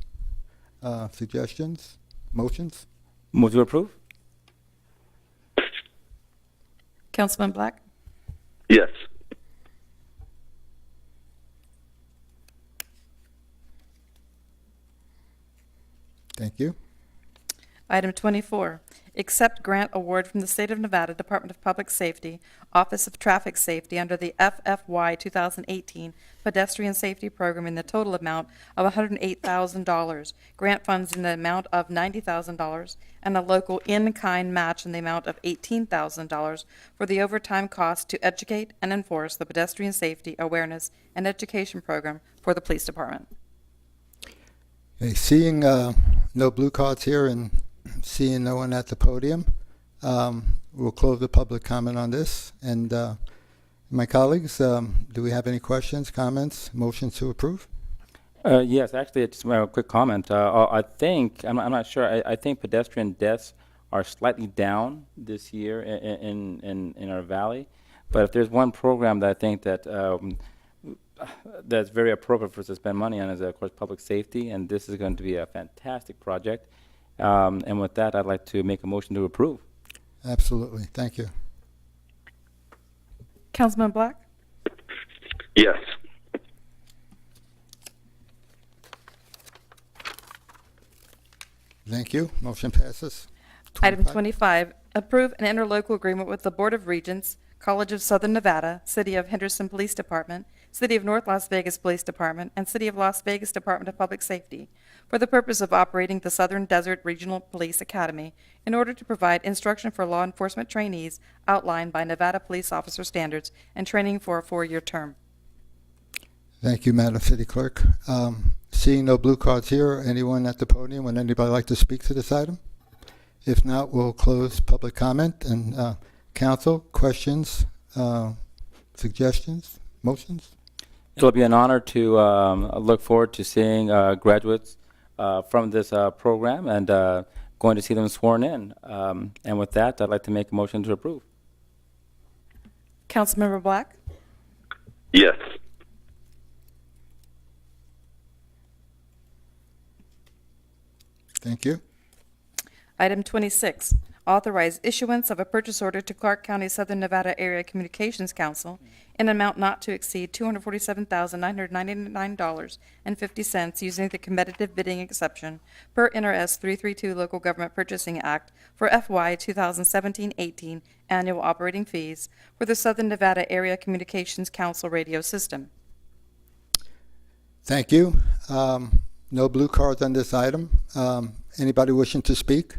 suggestions, motions? Move to approve? Councilman Black? Yes. Thank you. Item 24, accept grant award from the State of Nevada Department of Public Safety, Office of Traffic Safety under the FFY 2018 Pedestrian Safety Program in the total amount of $108,000, grant funds in the amount of $90,000, and a local in-kind match in the amount of $18,000 for the overtime cost to educate and enforce the pedestrian safety awareness and education program for the police department. Okay, seeing no blue cards here and seeing no one at the podium, we'll close the public comment on this. And my colleagues, do we have any questions, comments, motions to approve? Yes, actually, it's a quick comment. I think, I'm not sure, I think pedestrian deaths are slightly down this year in our valley. But if there's one program that I think that that's very appropriate for us to spend money on is, of course, public safety, and this is going to be a fantastic project. And with that, I'd like to make a motion to approve. Absolutely. Thank you. Councilman Black? Yes. Thank you. Motion passes. Item 25, approve an interlocal agreement with the Board of Regents, College of Southern Nevada, City of Henderson Police Department, City of North Las Vegas Police Department, and City of Las Vegas Department of Public Safety for the purpose of operating the Southern Desert Regional Police Academy in order to provide instruction for law enforcement trainees outlined by Nevada Police Officer Standards and training for a 4-year term. Thank you, Madam City Clerk. Seeing no blue cards here, anyone at the podium, would anybody like to speak to this item? If not, we'll close public comment. And council, questions, suggestions, motions? It'll be an honor to look forward to seeing graduates from this program and going to see them sworn in. And with that, I'd like to make a motion to approve. Councilmember Black? Yes. Thank you. Item 26, authorize issuance of a purchase order to Clark County Southern Nevada Area Communications Council in an amount not to exceed $247,999.50 using the competitive bidding exception per NRS 332 Local Government Purchasing Act for FY 2017-18 annual operating fees for the Southern Nevada Area Communications Council radio system. Thank you. No blue cards on this item. Anybody wishing to speak?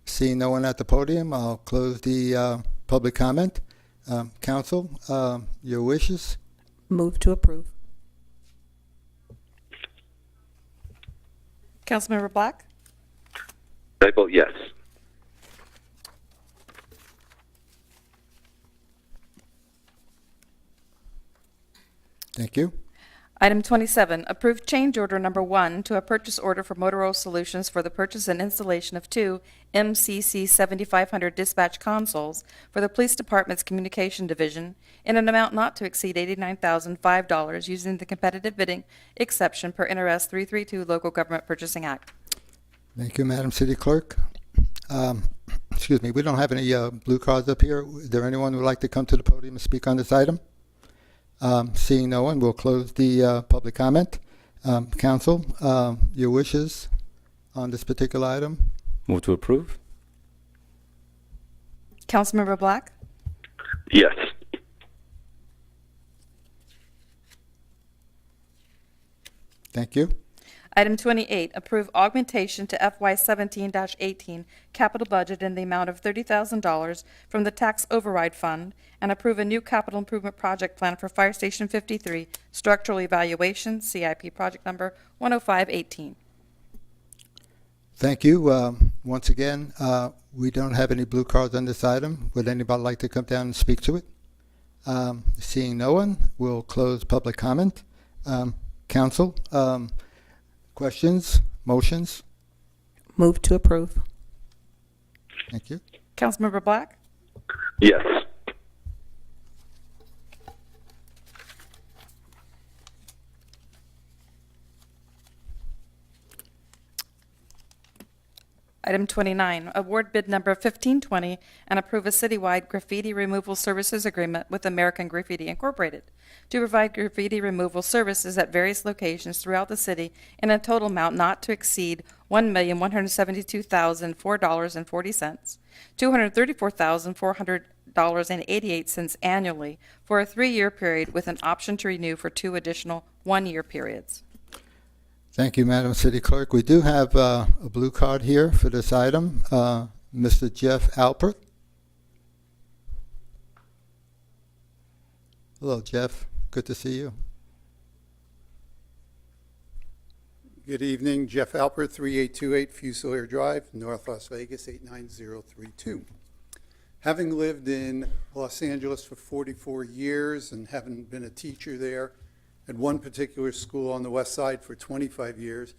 Seeing no one at the podium, I'll close the public comment. Council, your wishes? Move to approve. Councilmember Black? I vote yes. Thank you. Item 27, approve change order number 1 to a purchase order for Motorola Solutions for the purchase and installation of 2 MCC 7500 dispatch consoles for the Police Department's Communication Division in an amount not to exceed $89,005 using the competitive bidding exception per NRS 332 Local Government Purchasing Act. Thank you, Madam City Clerk. Excuse me, we don't have any blue cards up here. Is there anyone who would like to come to the podium and speak on this item? Seeing no one, we'll close the public comment. Council, your wishes on this particular item? Move to approve. Councilmember Black? Yes. Thank you. Item 28, approve augmentation to FY 17-18 capital budget in the amount of $30,000 from the tax override fund and approve a new capital improvement project plan for Fire Station 53 structural evaluation, CIP project number 10518. Thank you. Once again, we don't have any blue cards on this item. Would anybody like to come down and speak to it? Seeing no one, we'll close public comment. Council, questions, motions? Move to approve. Thank you. Councilmember Black? Yes. Item 29, award bid number 1520 and approve a citywide graffiti removal services agreement with American Graffiti Incorporated to provide graffiti removal services at various locations throughout the city in a total amount not to exceed $1,172,004.40, $234,400.88 annually for a 3-year period with an option to renew for 2 additional 1-year periods. Thank you, Madam City Clerk. We do have a blue card here for this item. Mr. Jeff Alpert. Hello, Jeff. Good to see you. Good evening, Jeff Alpert, 3828 Fusilier Drive, North Las Vegas, 89032. Having lived in Los Angeles for 44 years and having been a teacher there at one particular school on the west side for 25 years,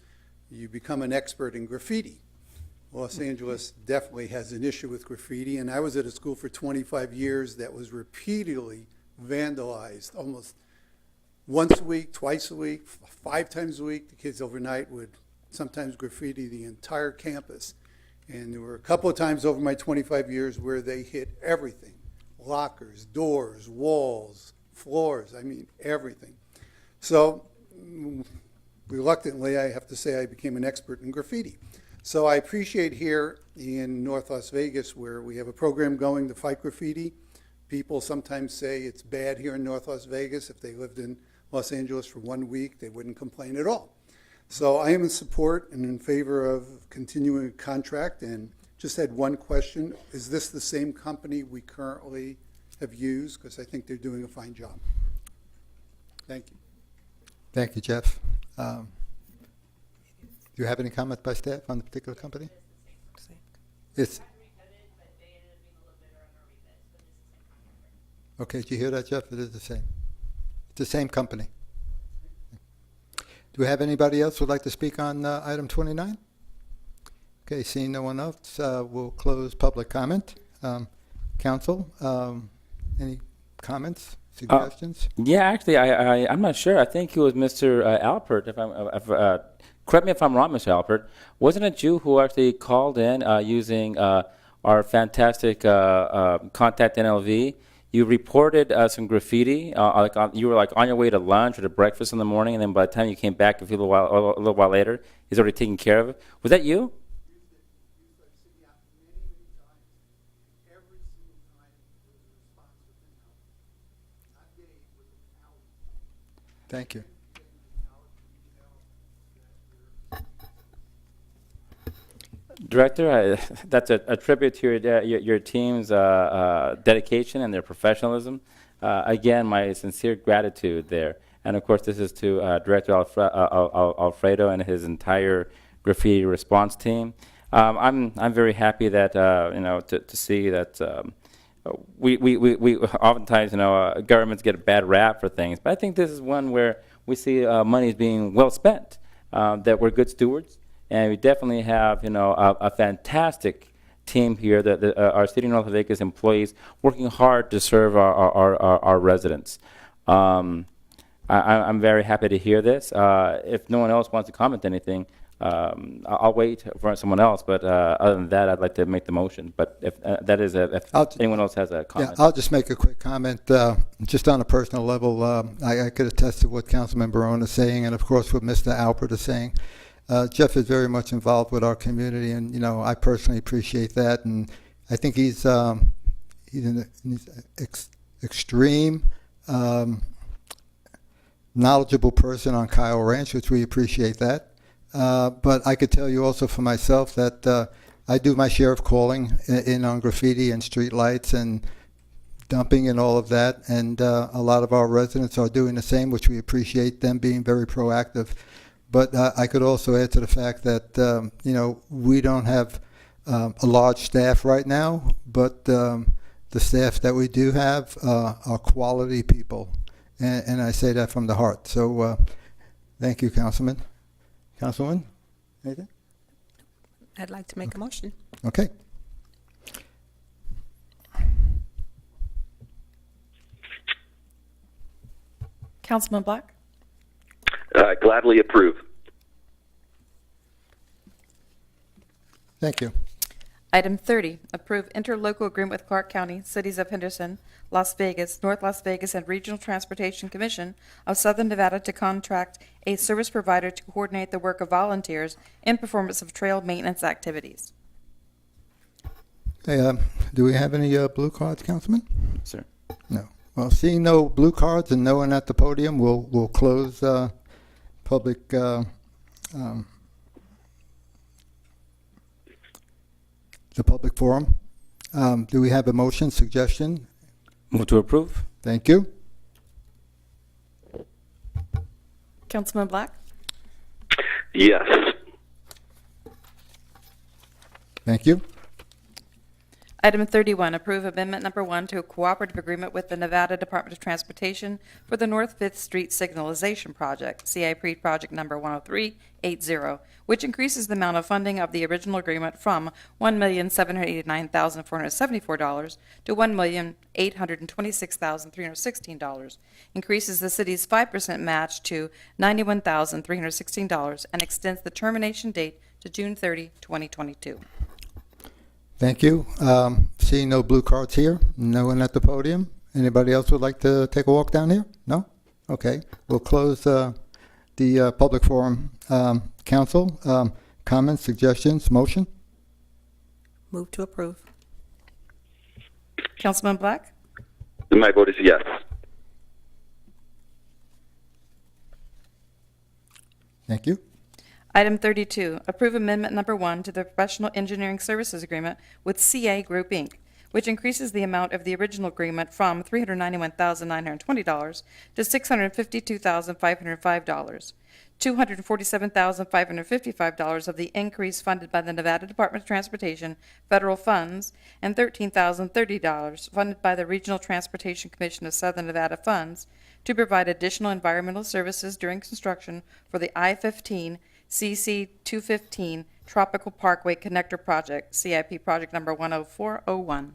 you become an expert in graffiti. Los Angeles definitely has an issue with graffiti, and I was at a school for 25 years that was repeatedly vandalized, almost once a week, twice a week, 5 times a week. The kids overnight would sometimes graffiti the entire campus. And there were a couple of times over my 25 years where they hit everything: lockers, doors, walls, floors, I mean everything. So reluctantly, I have to say I became an expert in graffiti. So I appreciate here in North Las Vegas where we have a program going to fight graffiti. People sometimes say it's bad here in North Las Vegas. If they lived in Los Angeles for 1 week, they wouldn't complain at all. So I am in support and in favor of continuing a contract, and just had one question. Is this the same company we currently have used? Because I think they're doing a fine job. Thank you. Thank you, Jeff. Do you have any comments by staff on the particular company? It's. Okay, did you hear that, Jeff? It is the same. It's the same company. Do we have anybody else who would like to speak on item 29? Okay, seeing no one else, we'll close public comment. Council, any comments, suggestions? Yeah, actually, I'm not sure. I think it was Mr. Alpert. Correct me if I'm wrong, Mr. Alpert. Wasn't it you who actually called in using our fantastic contact NLV? You reported some graffiti. You were like on your way to lunch or to breakfast in the morning, and then by the time you came back a little while later, he's already taken care of it. Was that you? Thank you. Director, that's a tribute to your team's dedication and their professionalism. Again, my sincere gratitude there. And of course, this is to Director Alfredo and his entire graffiti response team. I'm very happy that to see that we oftentimes governments get a bad rap for things, but I think this is one where we see money is being well spent. That we're good stewards. And we definitely have, a fantastic team here, that our City of North Las Vegas employees working hard to serve our residents. I'm very happy to hear this. If no one else wants to comment anything, I'll wait for someone else. But other than that, I'd like to make the motion. But if anyone else has a comment. Yeah, I'll just make a quick comment. Just on a personal level, I could attest to what Councilman Barone is saying, and of course what Mr. Alpert is saying. Jeff is very much involved with our community, and I personally appreciate that. And I think he's an extreme, knowledgeable person on Kyle Ranch, which we appreciate that. But I could tell you also for myself that I do my share of calling in on graffiti and street lights and dumping and all of that, and a lot of our residents are doing the same, which we appreciate them being very proactive. But I could also add to the fact that, we don't have a large staff right now, but the staff that we do have are quality people. And I say that from the heart. So thank you, Councilman. Councilwoman, anything? I'd like to make a motion. Okay. Councilman Black? Gladly approve. Thank you. Item 30, approve interlocal agreement with Clark County, Cities of Henderson, Las Vegas, North Las Vegas, and Regional Transportation Commission of Southern Nevada to contract a service provider to coordinate the work of volunteers in performance of trail maintenance activities. Hey, do we have any blue cards, Councilman? Sir. No. Well, seeing no blue cards and no one at the podium, we'll close public the public forum. Do we have a motion, suggestion? Move to approve. Thank you. Councilman Black? Yes. Thank you. Item 31, approve amendment number 1 to a cooperative agreement with the Nevada Department of Transportation for the North 5th Street Signalization Project, CIP project number 10380, which increases the amount of funding of the original agreement from $1,789,474 to $1,826,316, increases the city's 5% match to $91,316, and extends the termination date to June 30, 2022. Thank you. Seeing no blue cards here, no one at the podium. Anybody else would like to take a walk down here? No? Okay. We'll close the public forum. Council, comments, suggestions, motion? Move to approve. Councilman Black? My vote is yes. Thank you. Item 32, approve amendment number 1 to the professional engineering services agreement with CA Group, Inc., which increases the amount of the original agreement from $391,920 to $652,505. $247,555 of the increase funded by the Nevada Department of Transportation federal funds, and $13,030 funded by the Regional Transportation Commission of Southern Nevada funds to provide additional environmental services during construction for the I-15 CC 215 Tropical Parkway Connector Project, CIP project number 10401.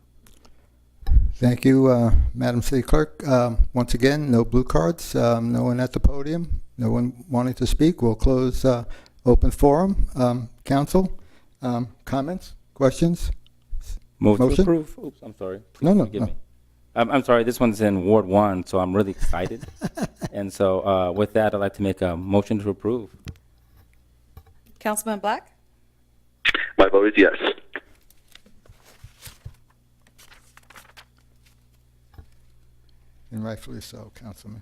Thank you, Madam City Clerk. Once again, no blue cards, no one at the podium, no one wanting to speak. We'll close open forum. Council, comments, questions? Move to Motion? approve. Oops, I'm sorry. No, no, Forgive no. me. I'm sorry, this one's in Ward 1, so I'm really excited. And so with that, I'd like to make a motion to approve. Councilman Black? My vote is yes. And rightfully so, Councilman.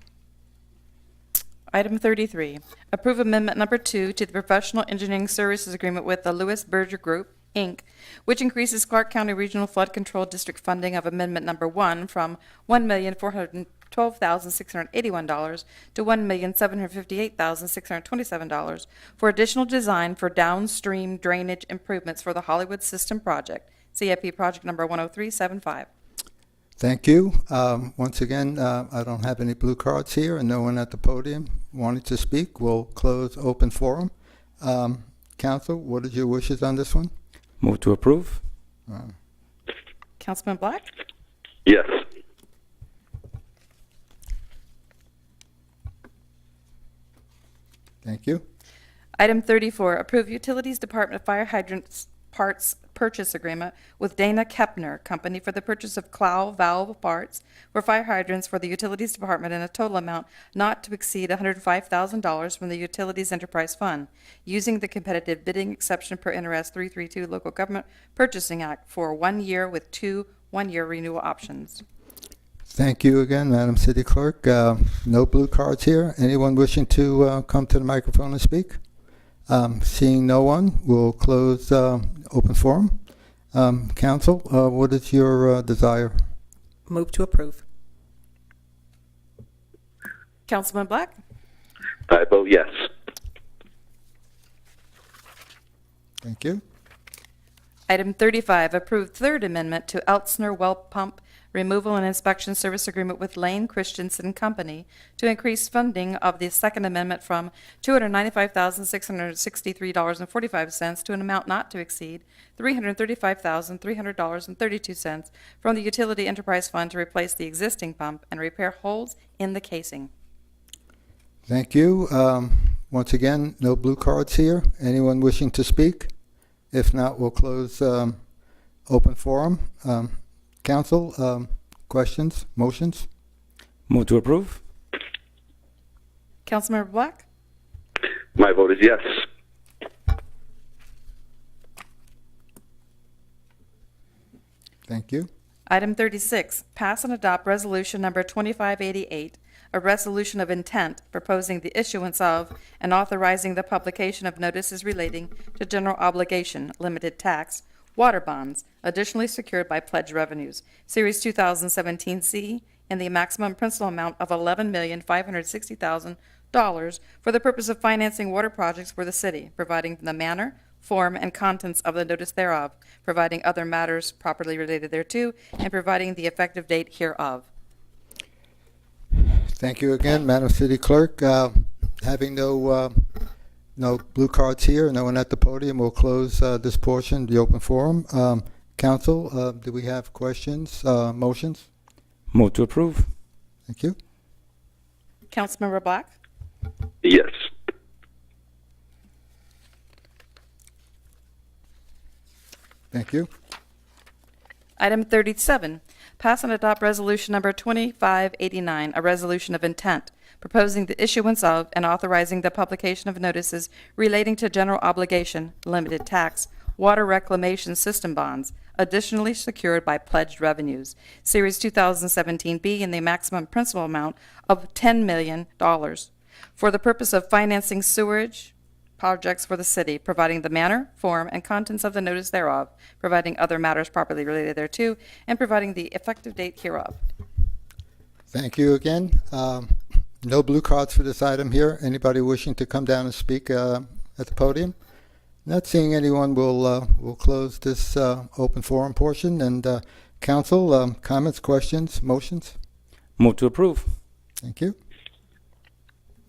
Item 33, approve amendment number 2 to the professional engineering services agreement with the Lewis Berger Group, Inc., which increases Clark County Regional Flood Control District funding of amendment number 1 from $1,412,681 to $1,758,627 for additional design for downstream drainage improvements for the Hollywood System Project, CIP project number 10375. Thank you. Once again, I don't have any blue cards here and no one at the podium wanting to speak. We'll close open forum. Council, what is your wishes on this one? Move to approve. Councilman Black? Yes. Thank you. Item 34, approve Utilities Department Fire Hydrants Parts Purchase Agreement with Dana Kepner Company for the purchase of Clow valve parts for fire hydrants for the Utilities Department in a total amount not to exceed $105,000 from the Utilities Enterprise Fund, using the competitive bidding exception per NRS 332 Local Government Purchasing Act for 1 year with 2 one-year renewal options. Thank you again, Madam City Clerk. No blue cards here. Anyone wishing to come to the microphone and speak? Seeing no one, we'll close open forum. Council, what is your desire? Move to approve. Councilman Black? I vote yes. Thank you. Item 35, approve third amendment to Eltzner Well Pump Removal and Inspection Service Agreement with Lane Christensen Company to increase funding of the second amendment from $295,663.45 to an amount not to exceed $335,300.32 from the Utility Enterprise Fund to replace the existing pump and repair holes in the casing. Thank you. Once again, no blue cards here. Anyone wishing to speak? If not, we'll close open forum. Council, questions, motions? Move to approve. Councilmember Black? My vote is yes. Thank you. Item 36, pass and adopt resolution number 2588, a resolution of intent proposing the issuance of and authorizing the publication of notices relating to general obligation, limited tax, water bonds, additionally secured by pledged revenues, Series 2017C, in the maximum principal amount of $11,560,000 for the purpose of financing water projects for the city, providing the manner, form, and contents of the notice thereof, providing other matters properly related thereto, and providing the effective date hereof. Thank you again, Madam City Clerk. Having no blue cards here, no one at the podium, we'll close this portion, the open forum. Council, do we have questions, motions? Move to approve. Thank you. Councilmember Black? Yes. Thank you. Item 37, pass and adopt resolution number 2589, a resolution of intent proposing the issuance of and authorizing the publication of notices relating to general obligation, limited tax, water reclamation system bonds, additionally secured by pledged revenues, Series 2017B, in the maximum principal amount of $10 million for the purpose of financing sewage, projects for the city, providing the manner, form, and contents of the notice thereof, providing other matters properly related thereto, and providing the effective date hereof. Thank you again. No blue cards for this item here. Anybody wishing to come down and speak at the podium? Not seeing anyone, we'll close this open forum portion. And council, comments, questions, motions? Move to approve. Thank you.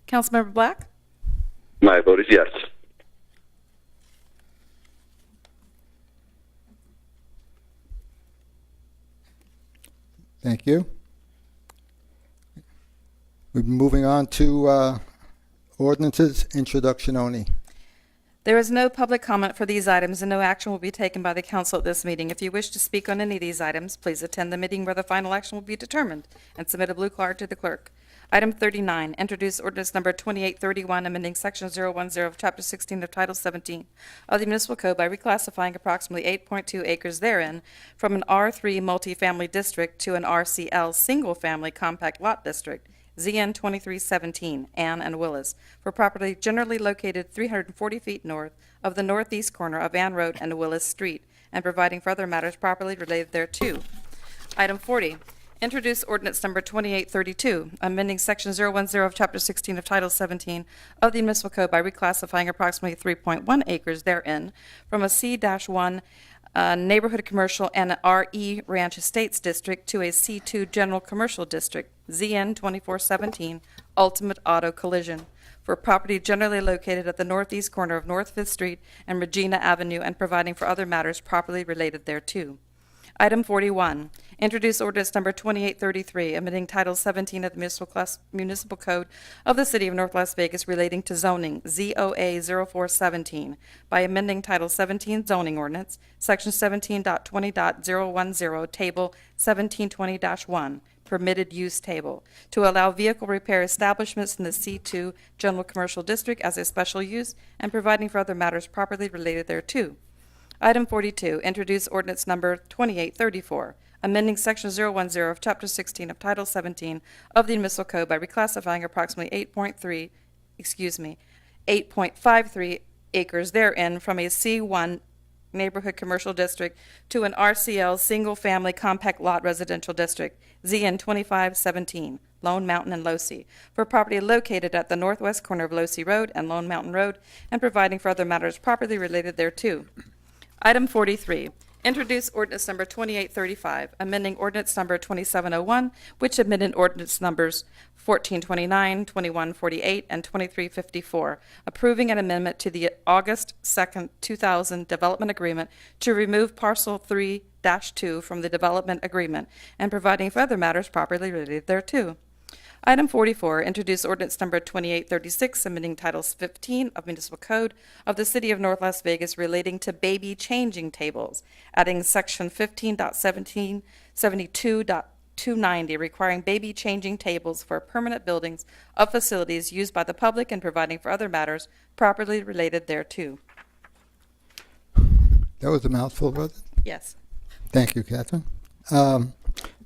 Councilmember Black? My vote is yes. Thank you. We're moving on to ordinances, introduction only. There is no public comment for these items, and no action will be taken by the council at this meeting. If you wish to speak on any of these items, please attend the meeting where the final action will be determined and submit a blue card to the clerk. Item 39, introduce ordinance number 2831, amending section 010 of chapter 16 of title 17 of the municipal code by reclassifying approximately 8.2 acres therein from an R3 multifamily district to an RCL single-family compact lot district, ZN 2317, Ann and Willis, for property generally located 340 feet north of the northeast corner of Ann Road and Willis Street, and providing for other matters properly related thereto. Item 40, introduce ordinance number 2832, amending section 010 of chapter 16 of title 17 of the municipal code by reclassifying approximately 3.1 acres therein from a C-1 neighborhood commercial and RE Ranch Estates District to a C2 General Commercial District, ZN 2417, Ultimate Auto Collision, for property generally located at the northeast corner of North 5th Street and Regina Avenue, and providing for other matters properly related thereto. Item 41, introduce ordinance number 2833, amending Title 17 of the Municipal Code of the City of North Las Vegas relating to zoning, ZOA 0417, by amending Title 17 zoning ordinance, Section 17.20.010, Table 1720-1, permitted use table, to allow vehicle repair establishments in the C2 General Commercial District as a special use, and providing for other matters properly related thereto. Item 42, introduce ordinance number 2834, amending section 010 of chapter 16 of title 17 of the municipal code by reclassifying approximately 8.53 acres therein from a C1 neighborhood commercial district to an RCL single-family compact lot residential district, ZN 2517, Lone Mountain and Losee, for property located at the northwest corner of Losee Road and Lone Mountain Road, and providing for other matters properly related thereto. Item 43, introduce ordinance number 2835, amending ordinance number 2701, which amended ordinance numbers 1429, 2148, and 2354, approving an amendment to the August 2nd, 2000 development agreement to remove parcel 3-2 from the development agreement, and providing for other matters properly related thereto. Item 44, introduce ordinance number 2836, amending Title 15 of Municipal Code of the City of North Las Vegas relating to baby changing tables, adding section 15.1772.290, requiring baby changing tables for permanent buildings of facilities used by the public, and providing for other matters properly related thereto. That was a mouthful, was it? Yes. Thank you, Catherine.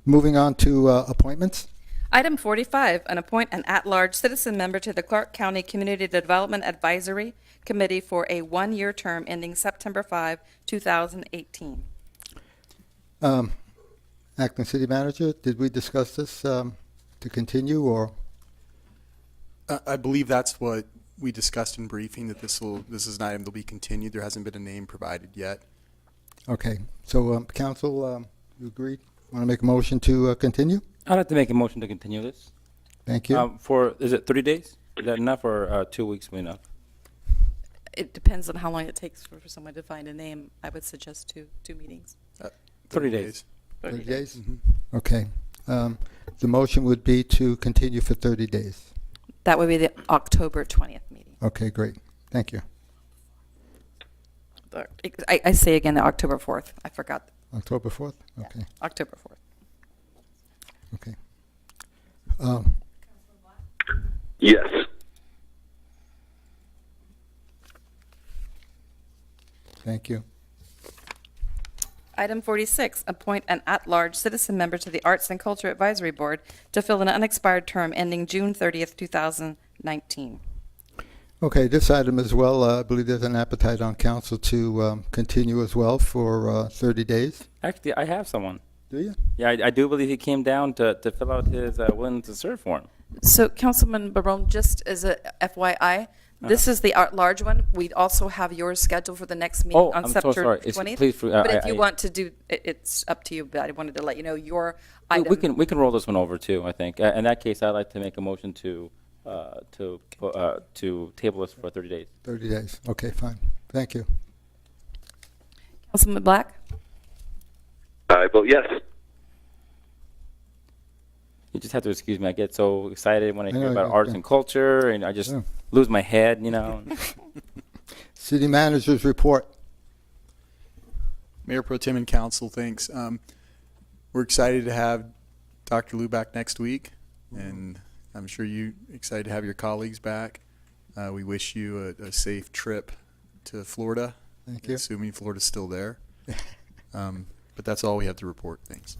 Moving on to appointments. Item 45, appoint an at-large citizen member to the Clark County Community Development Advisory Committee for a one-year term ending September 5, 2018. Acting City Manager, did we discuss this to continue, or? I believe that's what we discussed in briefing, that this is an item that will be continued. There hasn't been a name provided yet. Okay, so council, you agreed? Want to make a motion to continue? I'd like to make a motion to continue this. Thank you. Is it 30 days? Is that enough, or 2 weeks will be enough? It depends on how long it takes for someone to find a name. I would suggest two meetings. 30 days. 30 days? Mm-hmm. Okay. The motion would be to continue for 30 days. That would be the October 20th meeting. Okay, great. Thank you. I say again, the October 4th. I forgot. October 4th? Okay. Yeah, October 4th. Okay. Yes. Thank you. Item 46, appoint an at-large citizen member to the Arts and Culture Advisory Board to fill an unexpired term ending June 30th, 2019. Okay, this item as well, I believe there's an appetite on council to continue as well for 30 days. Actually, I have someone. Do you? Yeah, I do believe he came down to fill out his willing to serve form. So Councilman Barone, just as a FYI, this is the large one. We also have yours scheduled for the next meeting Oh, on I'm so September sorry. 20th. Please, But if you want to do, it's up to you, but I wanted to let you know your item. We can roll this one over too, I think. In that case, I'd like to make a motion to table this for 30 days. 30 days. Okay, fine. Thank you. Councilman Black? I vote yes. You just have to excuse me. I get so excited when I hear know, about yeah, arts yeah. and culture, and I just Yeah. lose my head, you know. City Manager's report. Mayor Pro Tem and Council, thanks. We're excited to have Dr. Lou back next week, and I'm sure you excited to have your colleagues back. We wish you a safe trip to Florida. Thank you. Assuming Florida's still there. But that's all we have to report. Thanks.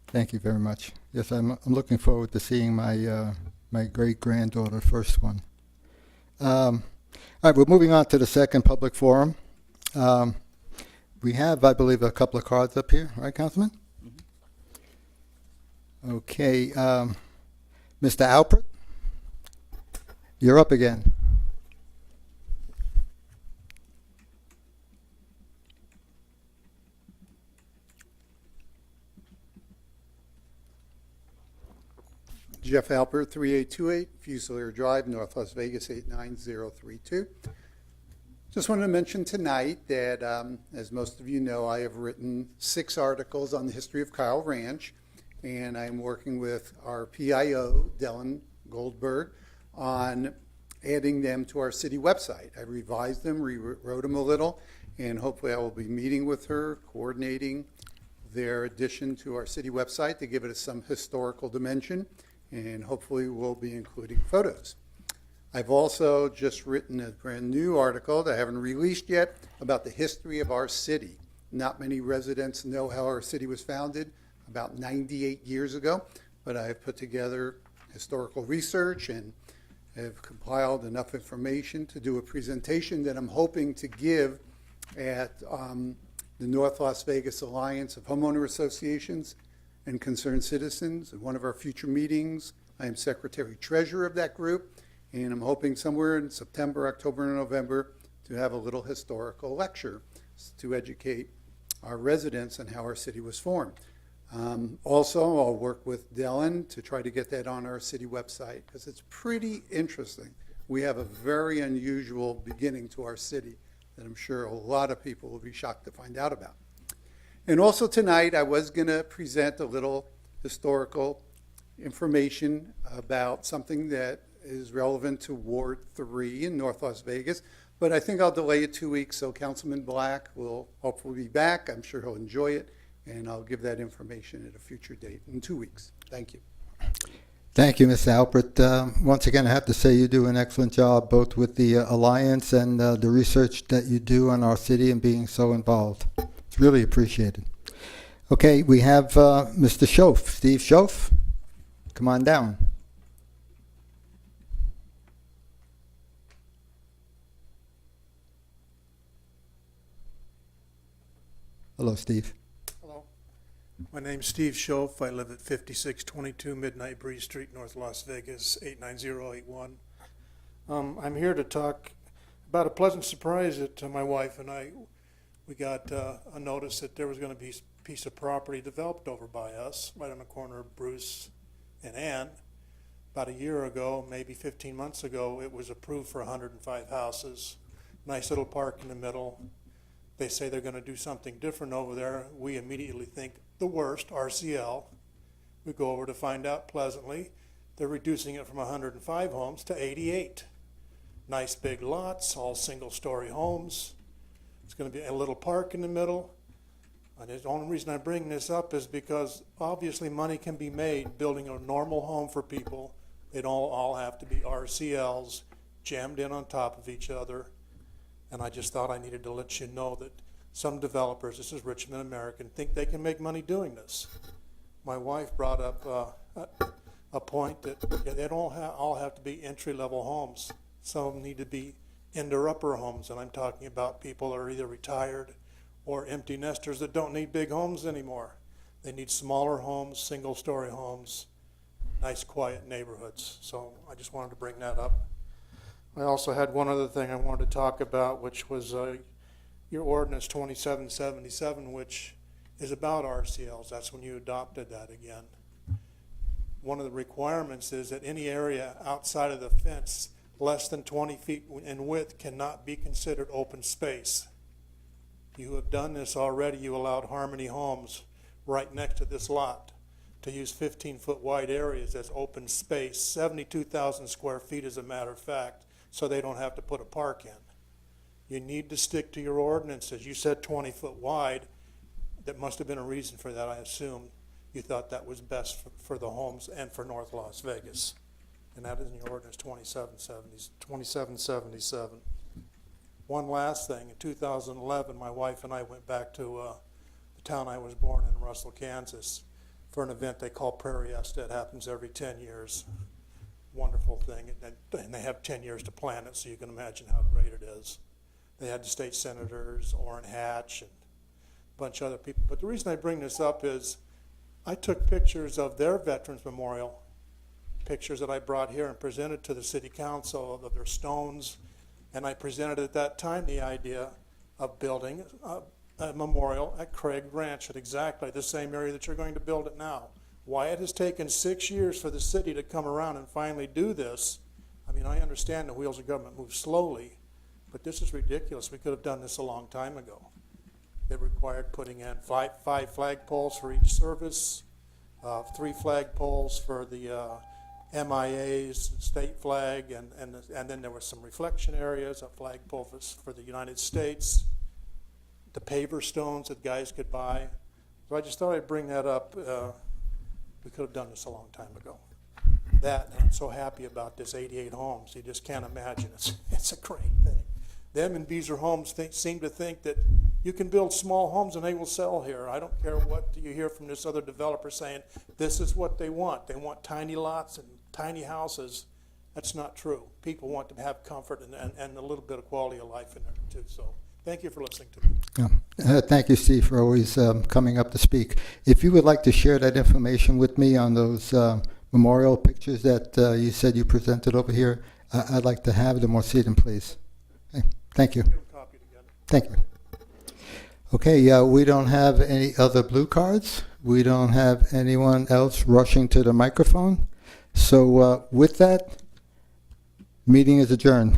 Thank you very much. Yes, I'm looking forward to seeing my my great-granddaughter, first one. All right, we're moving on to the second public forum. We have, I believe, a couple of cards up here, right, Councilman? Okay, Mr. Alpert, you're up again. Jeff Alpert, 3828 Fusilier Drive, North Las Vegas, 89032. Just wanted to mention tonight that, as most of you know, I have written 6 articles on the history of Kyle Ranch, and I'm working with our PIO, Dylan Goldberg, on adding them to our city website. I revised them, rewrote them a little, and hopefully I will be meeting with her, coordinating their addition to our city website to give it some historical dimension, and hopefully we'll be including photos. I've also just written a brand new article that I haven't released yet about the history of our city. Not many residents know how our city was founded about 98 years ago, but I've put together historical research and have compiled enough information to do a presentation that I'm hoping to give at the North Las Vegas Alliance of Homeowner Associations and Concerned Citizens. At one of our future meetings, I am Secretary Treasurer of that group, and I'm hoping somewhere in September, October, and November to have a little historical lecture to educate our residents on how our city was formed. Also, I'll work with Dylan to try to get that on our city website because it's pretty interesting. We have a very unusual beginning to our city that I'm sure a lot of people will be shocked to find out about. And also tonight, I was going to present a little historical information about something that is relevant to Ward 3 in North Las Vegas, but I think I'll delay it 2 weeks so Councilman Black will hopefully be back. I'm sure he'll enjoy it, and I'll give that information at a future date in 2 weeks. Thank you. Thank you, Mr. Alpert. Once again, I have to say you do an excellent job both with the Alliance and the research that you do on our city and being so involved. It's really appreciated. Okay, we have Mr. Schoaf, Steve Schoaf. Come on down. Hello, Steve. Hello. My name's Steve Schoaf. I live at 5622 Midnight Breeze Street, North Las Vegas, 89081. I'm here to talk about a pleasant surprise that my wife and I, we got a notice that there was going to be a piece of property developed over by us, right on the corner of Bruce and Ann. About a year ago, maybe 15 months ago, it was approved for 105 houses. Nice little park in the middle. They say they're going to do something different over there. We immediately think the worst, RCL. We go over to find out pleasantly they're reducing it from 105 homes to 88. Nice big lots, all single-story homes. It's going to be a little park in the middle. And the only reason I bring this up is because obviously money can be made building a normal home for people. They don't all have to be RCLs jammed in on top of each other. And I just thought I needed to let you know that some developers, this is Richmond American, think they can make money doing this. My wife brought up a point that they don't all have to be entry-level homes. Some need to be indoor upper homes, and I'm talking about people that are either retired or empty nesters that don't need big homes anymore. They need smaller homes, single-story homes, nice quiet neighborhoods. So I just wanted to bring that up. I also had one other thing I wanted to talk about, which was your ordinance 2777, which is about RCLs. That's when you adopted that again. One of the requirements is that any area outside of the fence less than 20 feet in width cannot be considered open space. You have done this already. You allowed Harmony Homes right next to this lot to use 15-foot wide areas as open space, 72,000 square feet as a matter of fact, so they don't have to put a park in. You need to stick to your ordinances. You said 20-foot wide. That must have been a reason for that, I assume. You thought that was best for the homes and for North Las Vegas. And that is in your ordinance 2777. One last thing. In 2011, my wife and I went back to the town I was born in, Russell, Kansas, for an event they call Prairie Esta. It happens every 10 years. Wonderful thing. And they have 10 years to plan it, so you can imagine how great it is. They had the state senators, Orrin Hatch, and a bunch of other people. But the reason I bring this up is I took pictures of their Veterans Memorial, pictures that I brought here and presented to the city council of their stones, and I presented at that time the idea of building a memorial at Craig Ranch at exactly the same area that you're going to build it now. Why it has taken 6 years for the city to come around and finally do this, I mean, I understand the wheels of government move slowly, but this is ridiculous. We could have done this a long time ago. It required putting in five flagpoles for each service, 3 flagpoles for the MIA's state flag, and then there were some reflection areas, a flagpole for the United States, the paver stones that guys could buy. So I just thought I'd bring that up. We could have done this a long time ago. That, and I'm so happy about this 88 homes. You just can't imagine. It's a great thing. Them and Beezer Homes seem to think that you can build small homes and they will sell here. I don't care what you hear from this other developer saying this is what they want. They want tiny lots and tiny houses. That's not true. People want to have comfort and a little bit of quality of life in there too. So thank you for listening to me. Thank you, Steve, for always coming up to speak. If you would like to share that information with me on those memorial pictures that you said you presented over here, I'd like to have them or see them, please. Okay. Thank you. Thank you. Okay, we don't have any other blue cards. We don't have anyone else rushing to the microphone. So with that, meeting is adjourned.